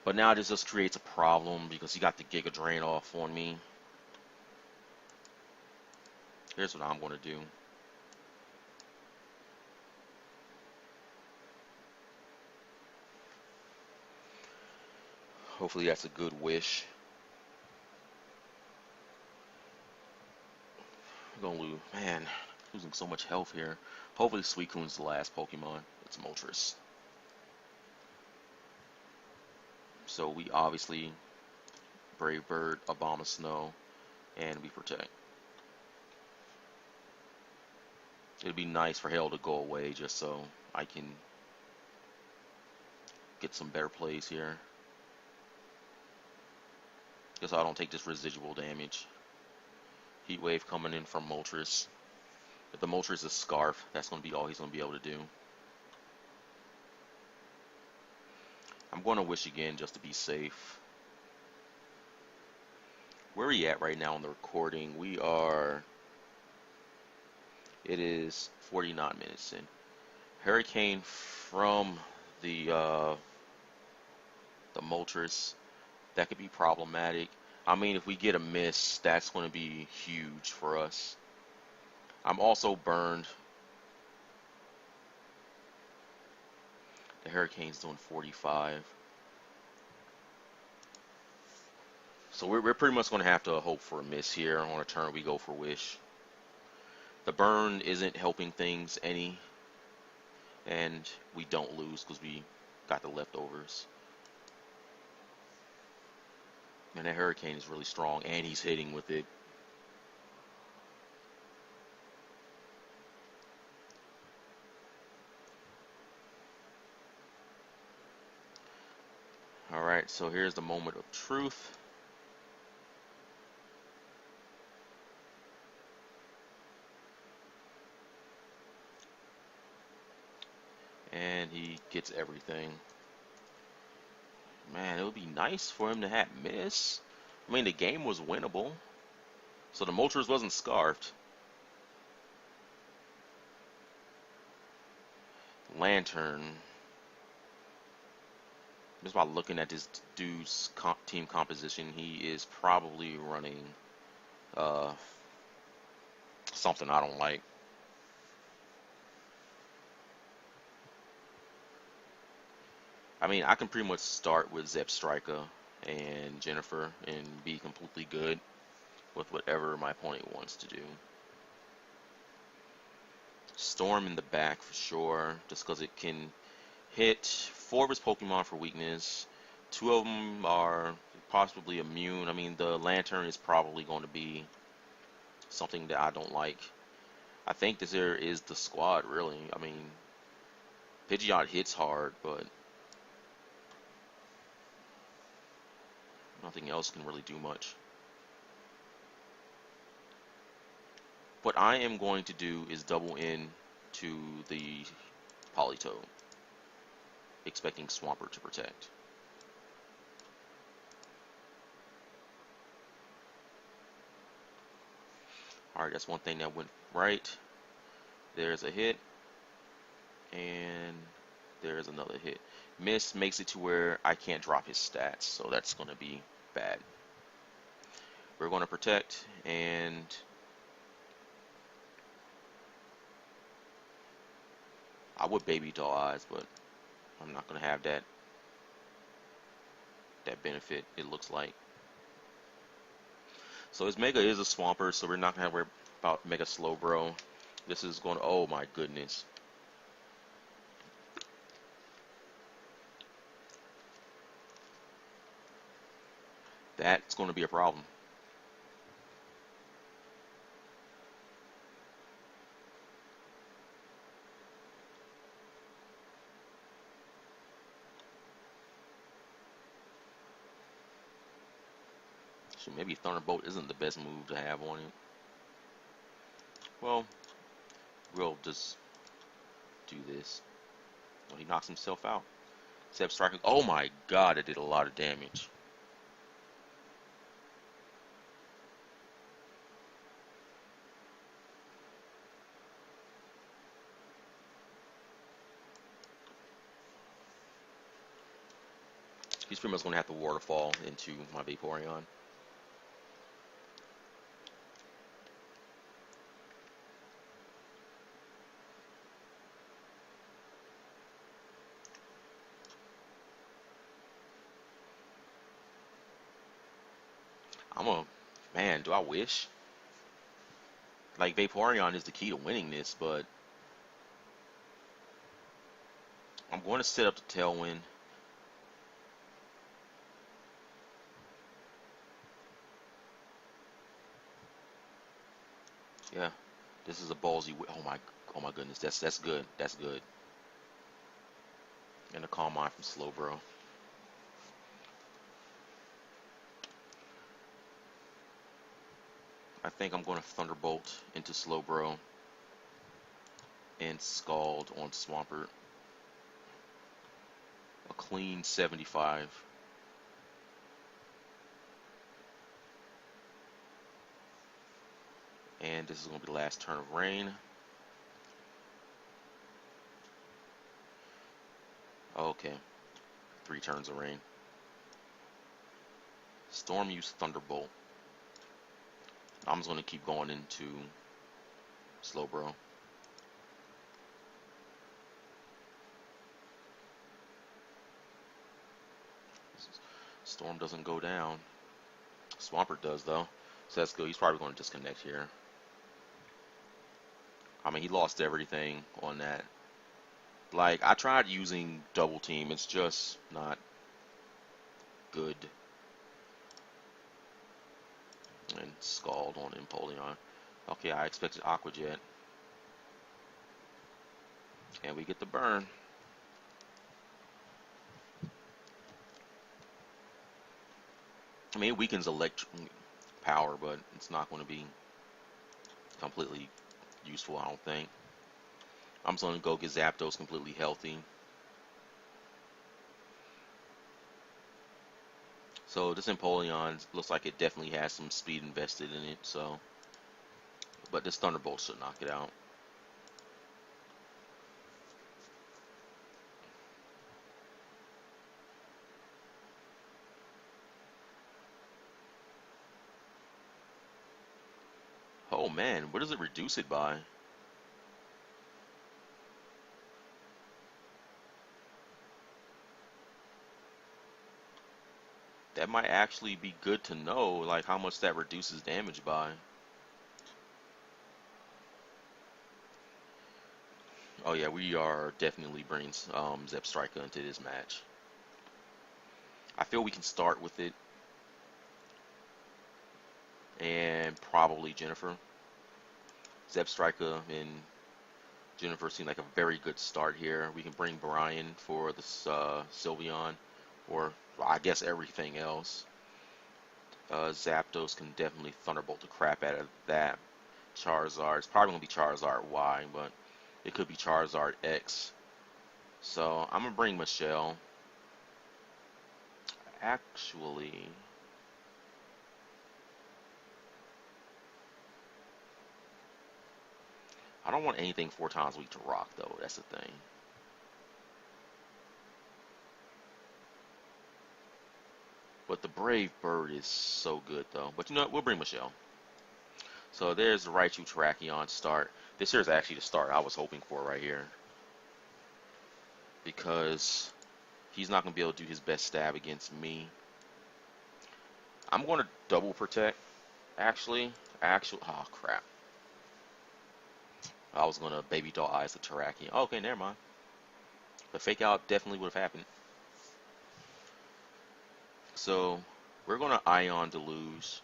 But now this just creates a problem because he got the Giga Drain off on me. Here's what I'm going to do. Hopefully that's a good wish. I'm gonna lose. Man, losing so much health here. Hopefully Suicune's the last Pokemon. It's Moltres. So we obviously Brave Bird, Abomasnow, and we protect. It'd be nice for Hail to go away just so I can get some better plays here. Just so I don't take this residual damage. Heat Wave coming in from Moltres. If the Moltres is Scarf, that's going to be all he's going to be able to do. I'm going to wish again just to be safe. Where are we at right now on the recording? We are... It is 49 minutes in. Hurricane from the Moltres. That could be problematic. I mean, if we get a miss, that's going to be huge for us. I'm also burned. The Hurricane's doing 45. So we're pretty much going to have to hope for a miss here. On a turn, we go for Wish. The burn isn't helping things any. And we don't lose because we got the leftovers. Man, that Hurricane is really strong, and he's hitting with it. Alright, so here's the moment of truth. And he gets everything. Man, it would be nice for him to have miss. I mean, the game was winnable. So the Moltres wasn't scarfed. Lantern. Just by looking at this dude's team composition, he is probably running uh, something I don't like. I mean, I can pretty much start with Zebstrika and Jennifer and be completely good with whatever my opponent wants to do. Storm in the back for sure, just because it can hit 4 of his Pokemon for weakness. 2 of them are possibly immune. I mean, the Lantern is probably going to be something that I don't like. I think this here is the squad, really. I mean, Pidgeot hits hard, but nothing else can really do much. What I am going to do is double in to the Politoed, expecting Swampert to protect. Alright, that's one thing that went right. There's a hit, and there's another hit. Miss makes it to where I can't drop his stats, so that's going to be bad. We're going to protect, and I would Baby Doll Eyes, but I'm not going to have that benefit, it looks like. So his Mega is a Swampert, so we're not going to have to worry about Mega Slowbro. This is going to, oh my goodness. That's going to be a problem. So maybe Thunderbolt isn't the best move to have on him. Well, we'll just do this. Well, he knocks himself out. Zebstrika. Oh my god, it did a lot of damage. He's pretty much going to have to waterfall into my Vaporeon. Man, do I wish? Like, Vaporeon is the key to winning this, but I'm going to set up the Tailwind. Yeah, this is a ballsy. Oh my goodness, that's good. That's good. And a Calm Mind from Slowbro. I think I'm going to Thunderbolt into Slowbro and Scald on Swampert. A clean 75. And this is going to be the last turn of rain. Okay. 3 turns of rain. Storm used Thunderbolt. I'm just going to keep going into Slowbro. Storm doesn't go down. Swampert does, though. So that's good. He's probably going to disconnect here. I mean, he lost everything on that. Like, I tried using Double Team. It's just not good. And Scald on Empoleon. Okay, I expected Aqua Jet. And we get the burn. I mean, it weakens electric power, but it's not going to be completely useful, I don't think. I'm just going to go get Zapdos completely healthy. So this Empoleon looks like it definitely has some speed invested in it, so. But this Thunderbolt should knock it out. Oh man, what does it reduce it by? That might actually be good to know, like how much that reduces damage by. Oh yeah, we are definitely bringing Zebstrika into this match. I feel we can start with it. And probably Jennifer. Zebstrika and Jennifer seem like a very good start here. We can bring Brian for this Sylveon, or well, I guess everything else. Zapdos can definitely Thunderbolt the crap out of that. Charizard, it's probably going to be Charizard Y, but it could be Charizard X. So I'm going to bring Michelle. Actually, I don't want anything 4 times weak to rock, though. That's the thing. But the Brave Bird is so good, though. But you know what? We'll bring Michelle. So there's the Raichu Terrakion start. This here is actually the start I was hoping for right here. Because he's not going to be able to do his best stab against me. I'm going to double protect, actually. Oh, crap. I was going to Baby Doll Eyes the Terrakion. Okay, never mind. The fake out definitely would have happened. So, we're going to Ion Deluge,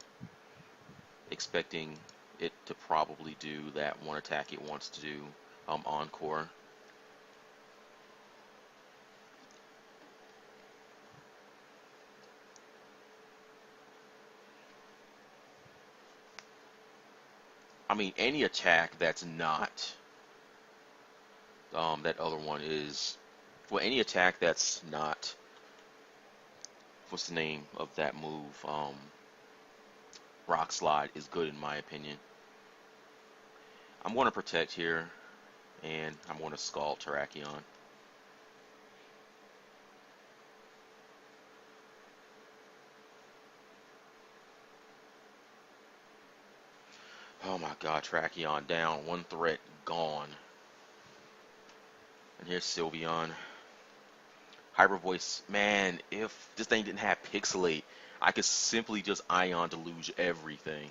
expecting it to probably do that one attack it wants to do, Encore. I mean, any attack that's not, that other one is, well, any attack that's not, what's the name of that move, Rock Slide is good in my opinion. I'm going to protect here, and I'm going to Scald Terrakion. Oh my god, Terrakion down, one threat gone. And here's Sylveon. Hyper Voice, man, if this thing didn't have Pixelate, I could simply just Ion Deluge everything.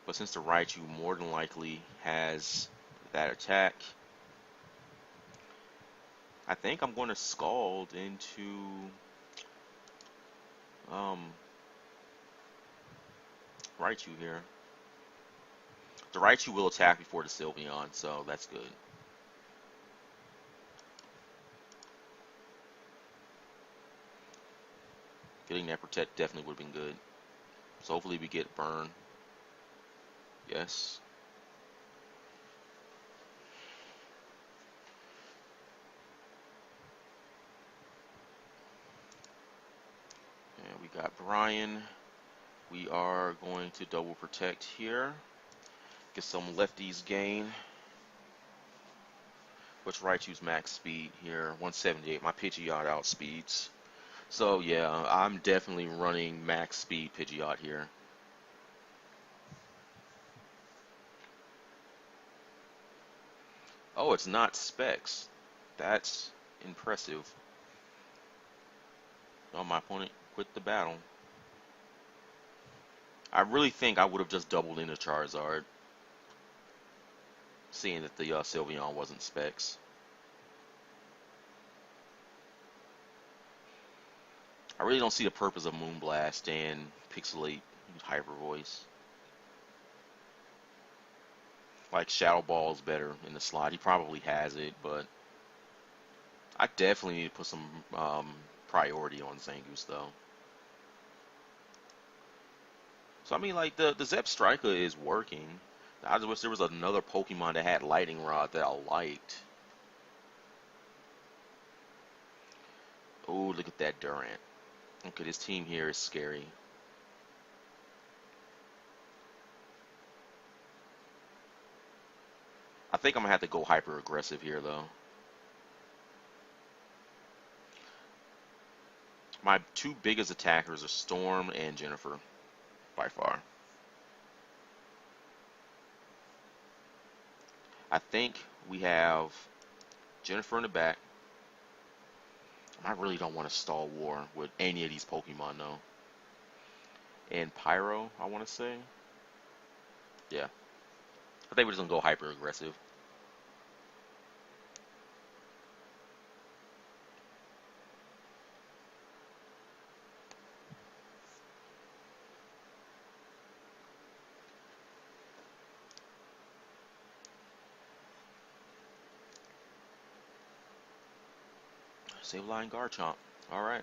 But since the Raichu more than likely has that attack, I think I'm going to Scald into Raichu here. The Raichu will attack before the Sylveon, so that's good. Getting that Protect definitely would have been good. So hopefully we get Burn. Yes. And we got Brian. We are going to double protect here. Get some lefties gain. What's Raichu's max speed here? 178. My Pidgeot outspeeds. So yeah, I'm definitely running max speed Pidgeot here. Oh, it's not specs. That's impressive. Oh, my opponent quit the battle. I really think I would have just doubled into Charizard, seeing that the Sylveon wasn't specs. I really don't see the purpose of Moonblast and Pixelate Hyper Voice. Like Shadow Ball is better in the slot. He probably has it, but I definitely need to put some priority on Zangoose though. So I mean, like the Zebstrika is working. I just wish there was another Pokemon that had Lightning Rod that I liked. Oh, look at that Durant. Okay, this team here is scary. I think I'm gonna have to go hyper aggressive here though. My two biggest attackers are Storm and Jennifer, by far. I think we have Jennifer in the back. I really don't want to stall war with any of these Pokemon though. And Pyro, I want to say. Yeah. I think we're just going to go hyper aggressive. Sableye Garchomp. Alright.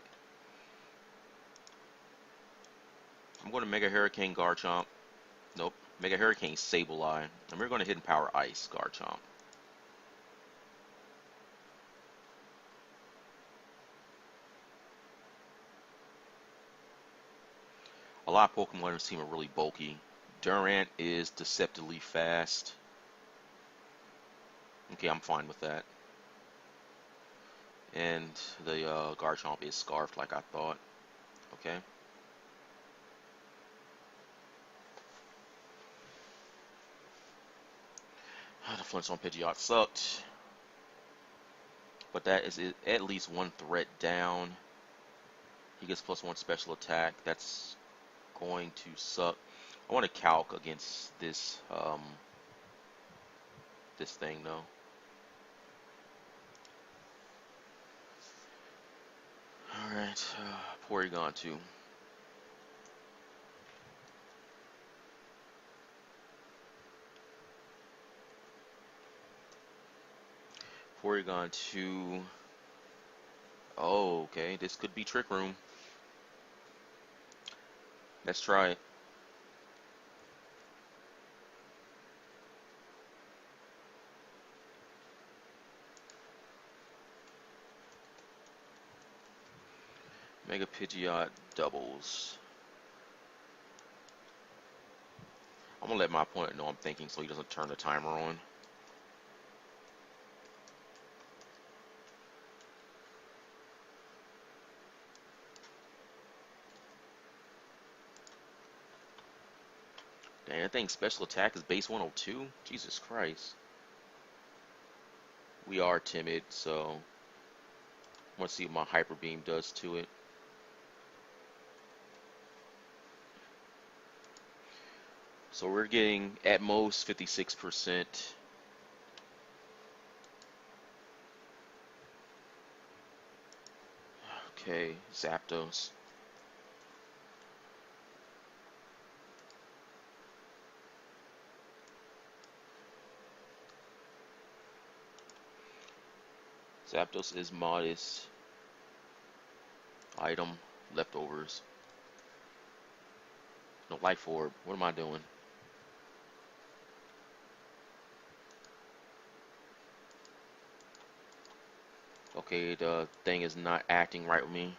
I'm going to Mega Hurricane Garchomp. Nope. Mega Hurricane Sableye. And we're going to Hidden Power Ice Garchomp. A lot of Pokemon in this team are really bulky. Durant is deceptively fast. Okay, I'm fine with that. And the Garchomp is scarfed like I thought. Okay. The flinch on Pidgeot sucked. But that is at least one threat down. He gets +1 special attack. That's going to suck. I want to calc against this this thing though. Alright, Porygon 2. Porygon 2. Oh, okay, this could be Trick Room. Let's try it. Mega Pidgeot doubles. I'm gonna let my opponent know I'm thinking so he doesn't turn the timer on. Dang, I think special attack is base 102? Jesus Christ. We are timid, so I want to see what my Hyper Beam does to it. So we're getting at most 56%. Okay, Zapdos. Zapdos is modest. Item, leftovers. No Life Orb. What am I doing? Okay, the thing is not acting right with me.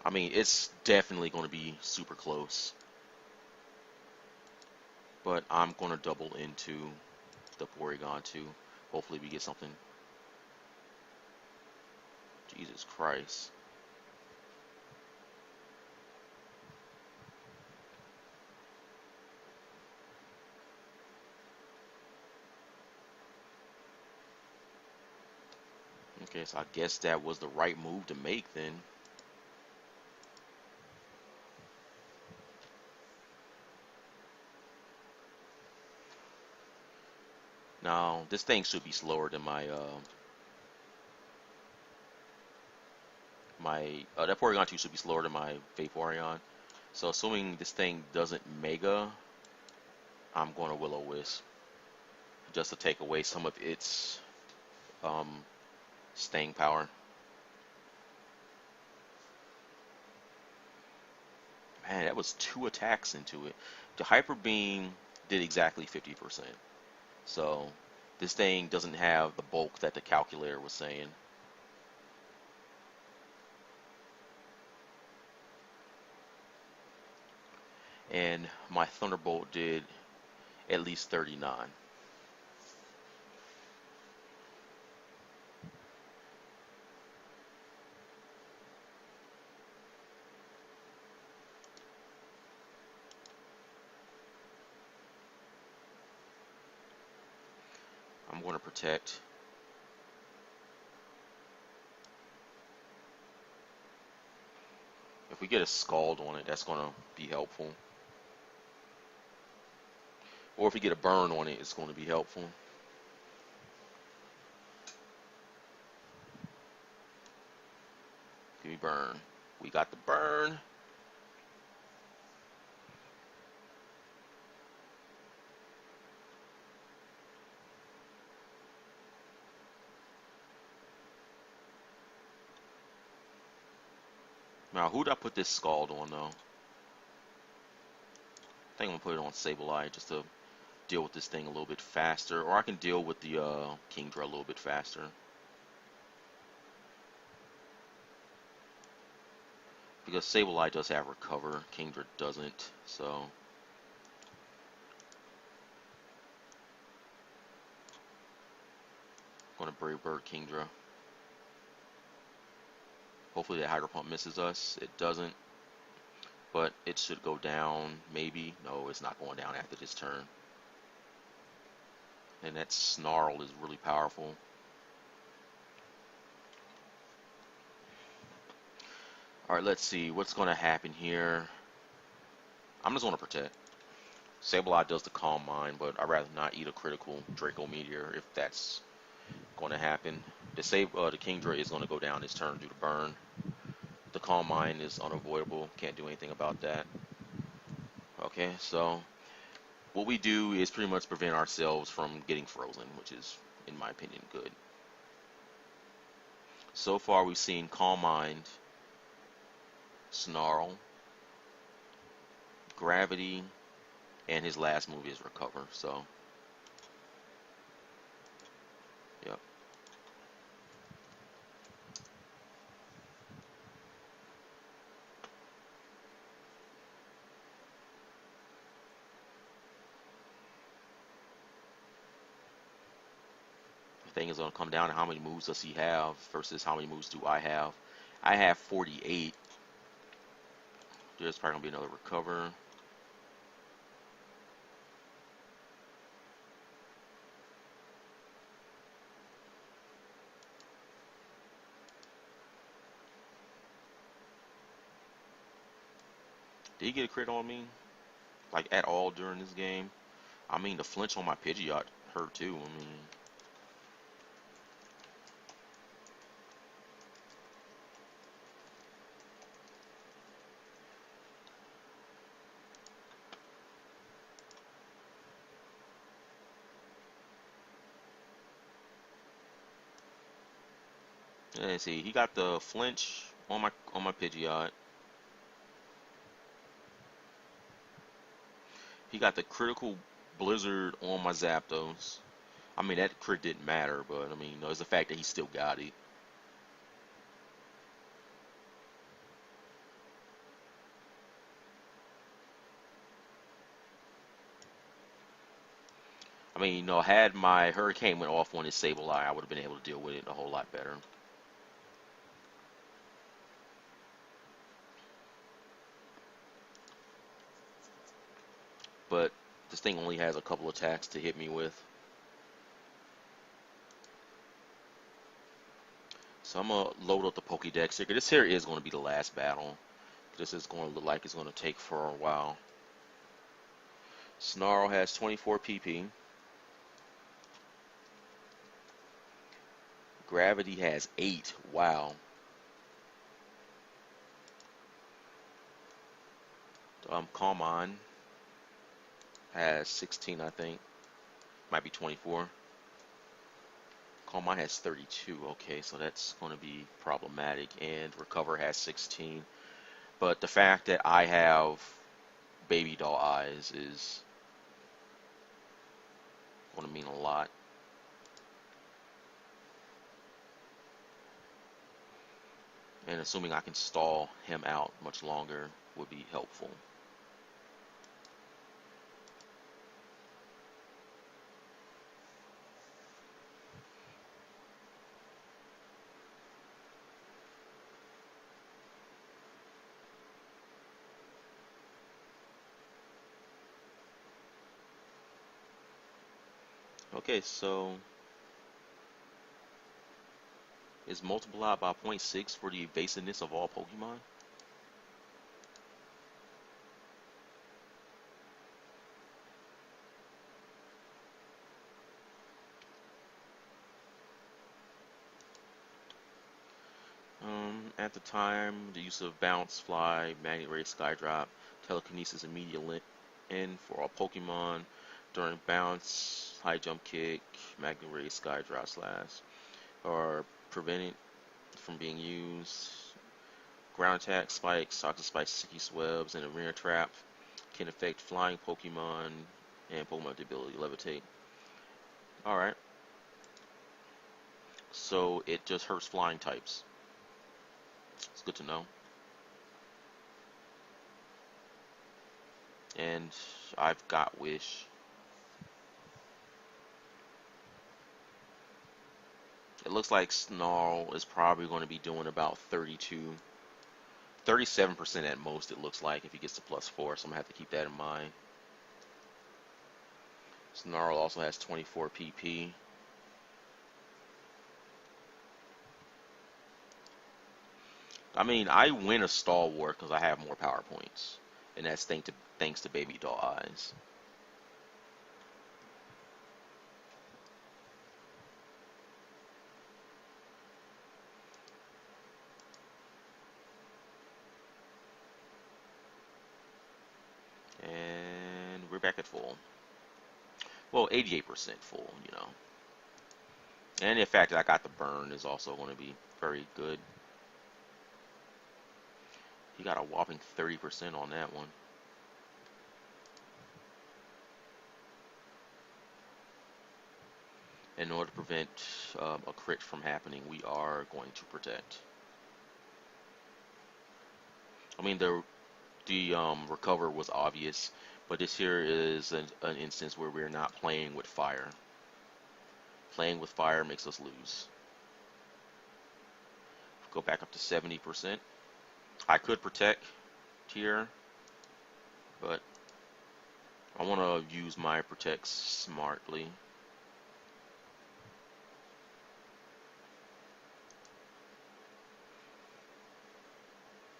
I mean, it's definitely going to be super close. But I'm going to double into the Porygon 2. Hopefully we get something. Jesus Christ. Okay, so I guess that was the right move to make then. Now, this thing should be slower than my that Porygon 2 should be slower than my Vaporeon. So assuming this thing doesn't Mega, I'm going to Will-O-Wisp just to take away some of its um, staying power. Man, that was 2 attacks into it. The Hyper Beam did exactly 50%. So this thing doesn't have the bulk that the calculator was saying. And my Thunderbolt did at least 39. I'm going to protect. If we get a Scald on it, that's going to be helpful. Or if we get a burn on it, it's going to be helpful. Give me burn. We got the burn. Now, who'd I put this Scald on, though? I think I'm going to put it on Sableye just to deal with this thing a little bit faster. Or I can deal with the Kingdra a little bit faster. Because Sableye does have Recover, Kingdra doesn't, so... I'm going to Brave Bird Kingdra. Hopefully that Hydro Pump misses us. It doesn't. But it should go down, maybe. No, it's not going down after this turn. And that Snarl is really powerful. Alright, let's see. What's going to happen here? I'm just going to protect. Sableye does the Calm Mind, but I'd rather not eat a critical Draco Meteor if that's going to happen. The Kingdra is going to go down this turn due to burn. The Calm Mind is unavoidable. Can't do anything about that. Okay, so what we do is pretty much prevent ourselves from getting frozen, which is, in my opinion, good. So far, we've seen Calm Mind, Snarl, Gravity, and his last move is Recover. So, yep. The thing is going to come down to how many moves does he have versus how many moves do I have. I have 48. There's probably going to be another Recover. Did he get a crit on me? Like, at all during this game? I mean, the flinch on my Pidgeot hurt too. I mean... Let's see, he got the flinch on my Pidgeot. He got the critical blizzard on my Zapdos. I mean, that crit didn't matter, but I mean, you know, it's the fact that he still got it. I mean, you know, had my Hurricane went off on his Sableye, I would have been able to deal with it a whole lot better. But this thing only has a couple attacks to hit me with. So I'm going to load up the Pokédex here. This here is going to be the last battle. This is going to look like it's going to take for a while. Snarl has 24 PP. Gravity has 8. Wow. Calm On has 16, I think. Might be 24. Calm Mind has 32. Okay, so that's going to be problematic. And Recover has 16. But the fact that I have Baby Doll Eyes is going to mean a lot. And assuming I can stall him out much longer would be helpful. Okay, so is multiplied by 0.6 for the evasiveness of all Pokemon? At the time, the use of Bounce, Fly, Magnet Ray, Skydrop, Telekinesis, Immediate in for all Pokemon. During Bounce, High Jump Kick, Magnet Ray, Skydrop, Slash are prevented from being used. Ground Attack, Spikes, Toxic Spikes, Sticky Swabs, and Arena Trap can affect flying Pokemon and Pokemon with the ability to Levitate. Alright. So it just hurts flying types. It's good to know. And I've got Wish. It looks like Snarl is probably going to be doing about 37% at most, it looks like, if he gets to +4, so I'm going to have to keep that in mind. Snarl also has 24 PP. I mean, I win a stall war because I have more power points, and that's thanks to Baby Doll Eyes. And we're back at full. Well, 88% full, you know. And the fact that I got the burn is also going to be very good. He got a whopping 30% on that one. In order to prevent a crit from happening, we are going to protect. I mean, the recover was obvious, but this here is an instance where we're not playing with fire. Playing with fire makes us lose. Go back up to 70%. I could protect here, but I want to use my protect smartly.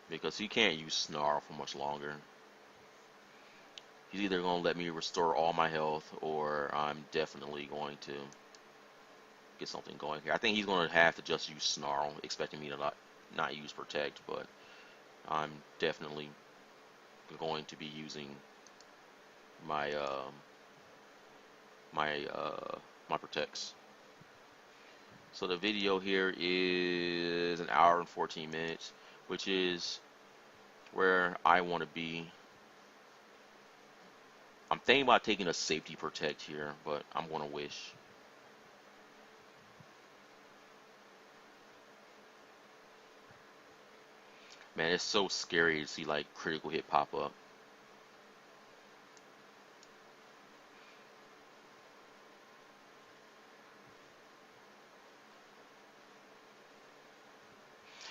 Because he can't use Snarl for much longer. He's either going to let me restore all my health, or I'm definitely going to get something going here. I think he's going to have to just use Snarl, expecting me to not use Protect, but I'm definitely going to be using my my Protects. So the video here is an hour and 14 minutes, which is where I want to be. I'm thinking about taking a safety protect here, but I'm going to wish. Man, it's so scary to see like critical hit pop up.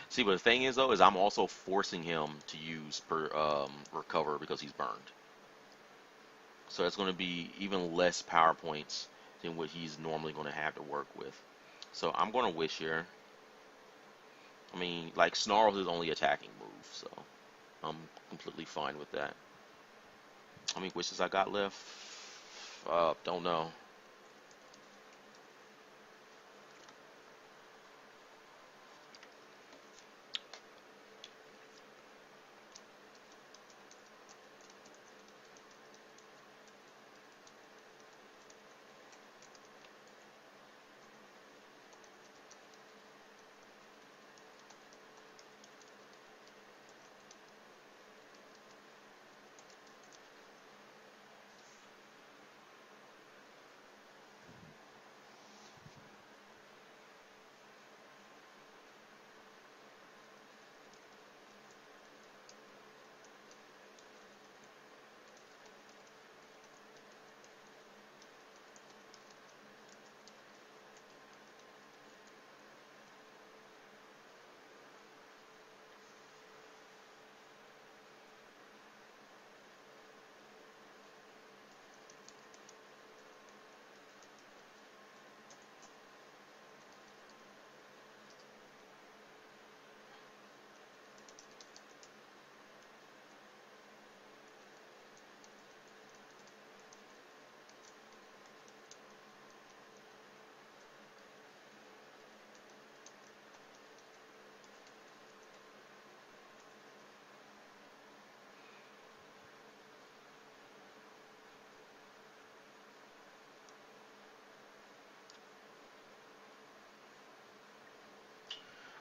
See, but the thing is though, is I'm also forcing him to use recover because he's burned. So that's going to be even less power points than what he's normally going to have to work with. So I'm going to wish here. I mean, like Snarl is only attacking move, so I'm completely fine with that. How many wishes I got left? Don't know.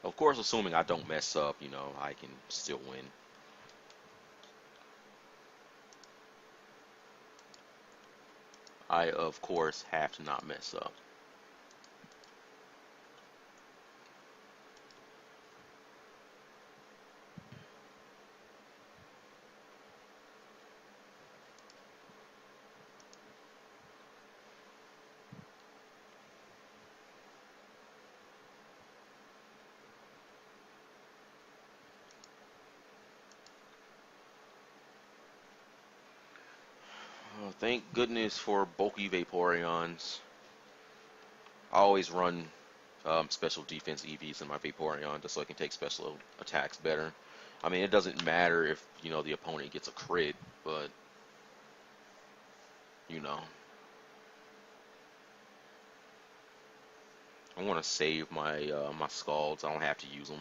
Of course, assuming I don't mess up, I can still win. I, of course, have to not mess up. Oh, thank goodness for bulky Vaporeons. I always run special defense EVs in my Vaporeon just so I can take special attacks better. I mean, it doesn't matter if, the opponent gets a crit, but, you know, I want to save my Scalds. I don't have to use them.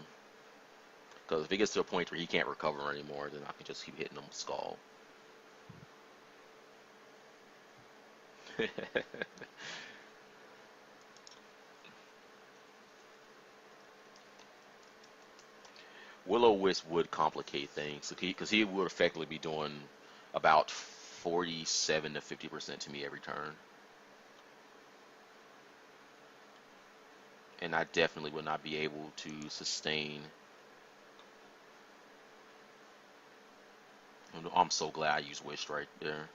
Because if it gets to a point where he can't recover anymore, then I can just keep hitting him with Scald. Will-O-Wisp would complicate things because he would effectively be doing about 47 to 50% to me every turn. And I definitely would not be able to sustain. I'm so glad I used Wish right there.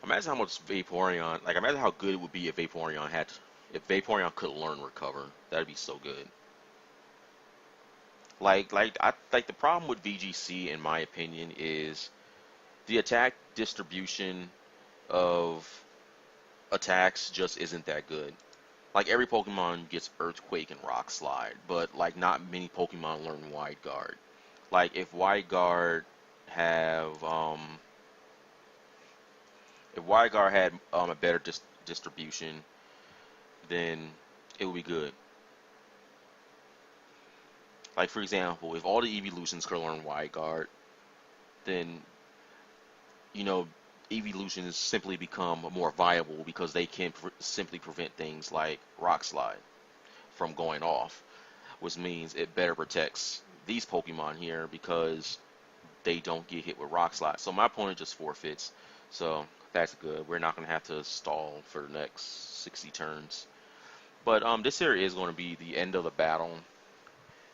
Imagine how much Vaporeon, like imagine how good it would be if Vaporeon could learn Recover. That'd be so good. Like the problem with VGC, in my opinion, is the attack distribution of attacks just isn't that good. Like every Pokemon gets Earthquake and Rock Slide, but like not many Pokemon learn Wide Guard. Like have if Wide Guard had a better distribution, then it would be good. Like for example, if all the evolutions could learn Wide Guard, then you know evolutions simply become more viable because they can simply prevent things like Rock Slide from going off, which means it better protects these Pokemon here because they don't get hit with Rock Slide. So my opponent just forfeits. So that's good. We're not going to have to stall for the next 60 turns. But this here is going to be the end of the battle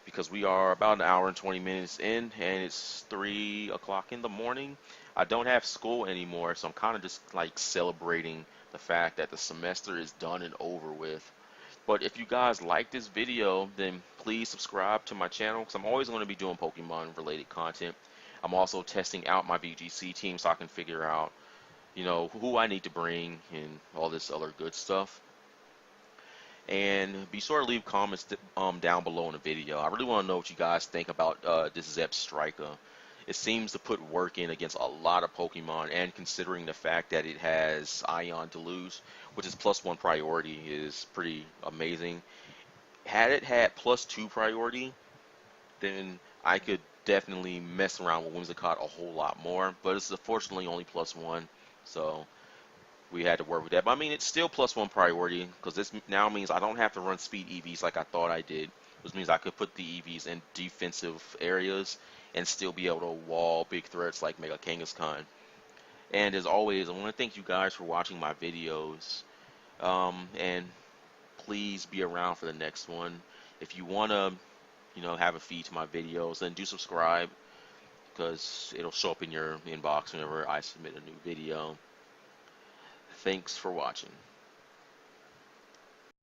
because we are about an hour and 20 minutes in, and it's 3 o'clock in the morning. I don't have school anymore, so I'm kind of just like celebrating the fact that the semester is done and over with. But if you guys like this video, then please subscribe to my channel because I'm always going to be doing Pokemon related content. I'm also testing out my VGC team so I can figure out, who I need to bring and all this other good stuff. And be sure to leave comments down below in the video. I really want to know what you guys think about this Zebstrika. It seems to put work in against a lot of Pokemon, and considering the fact that it has Ion Deluge, which is +1 priority, is pretty amazing. Had it had +2 priority, then I could definitely mess around with Whimsicott a whole lot more. But it's unfortunately only +1, so we had to work with that. But I mean, it's still +1 priority because this now means I don't have to run speed EVs like I thought I did, which means I could put the EVs in defensive areas and still be able to wall big threats like Mega Kangaskhan. And as always, I want to thank you guys for watching my videos. And please be around for the next one. If you want to, have a feed to my videos, then do subscribe because it'll show up in your inbox whenever I submit a new video. Thanks for watching.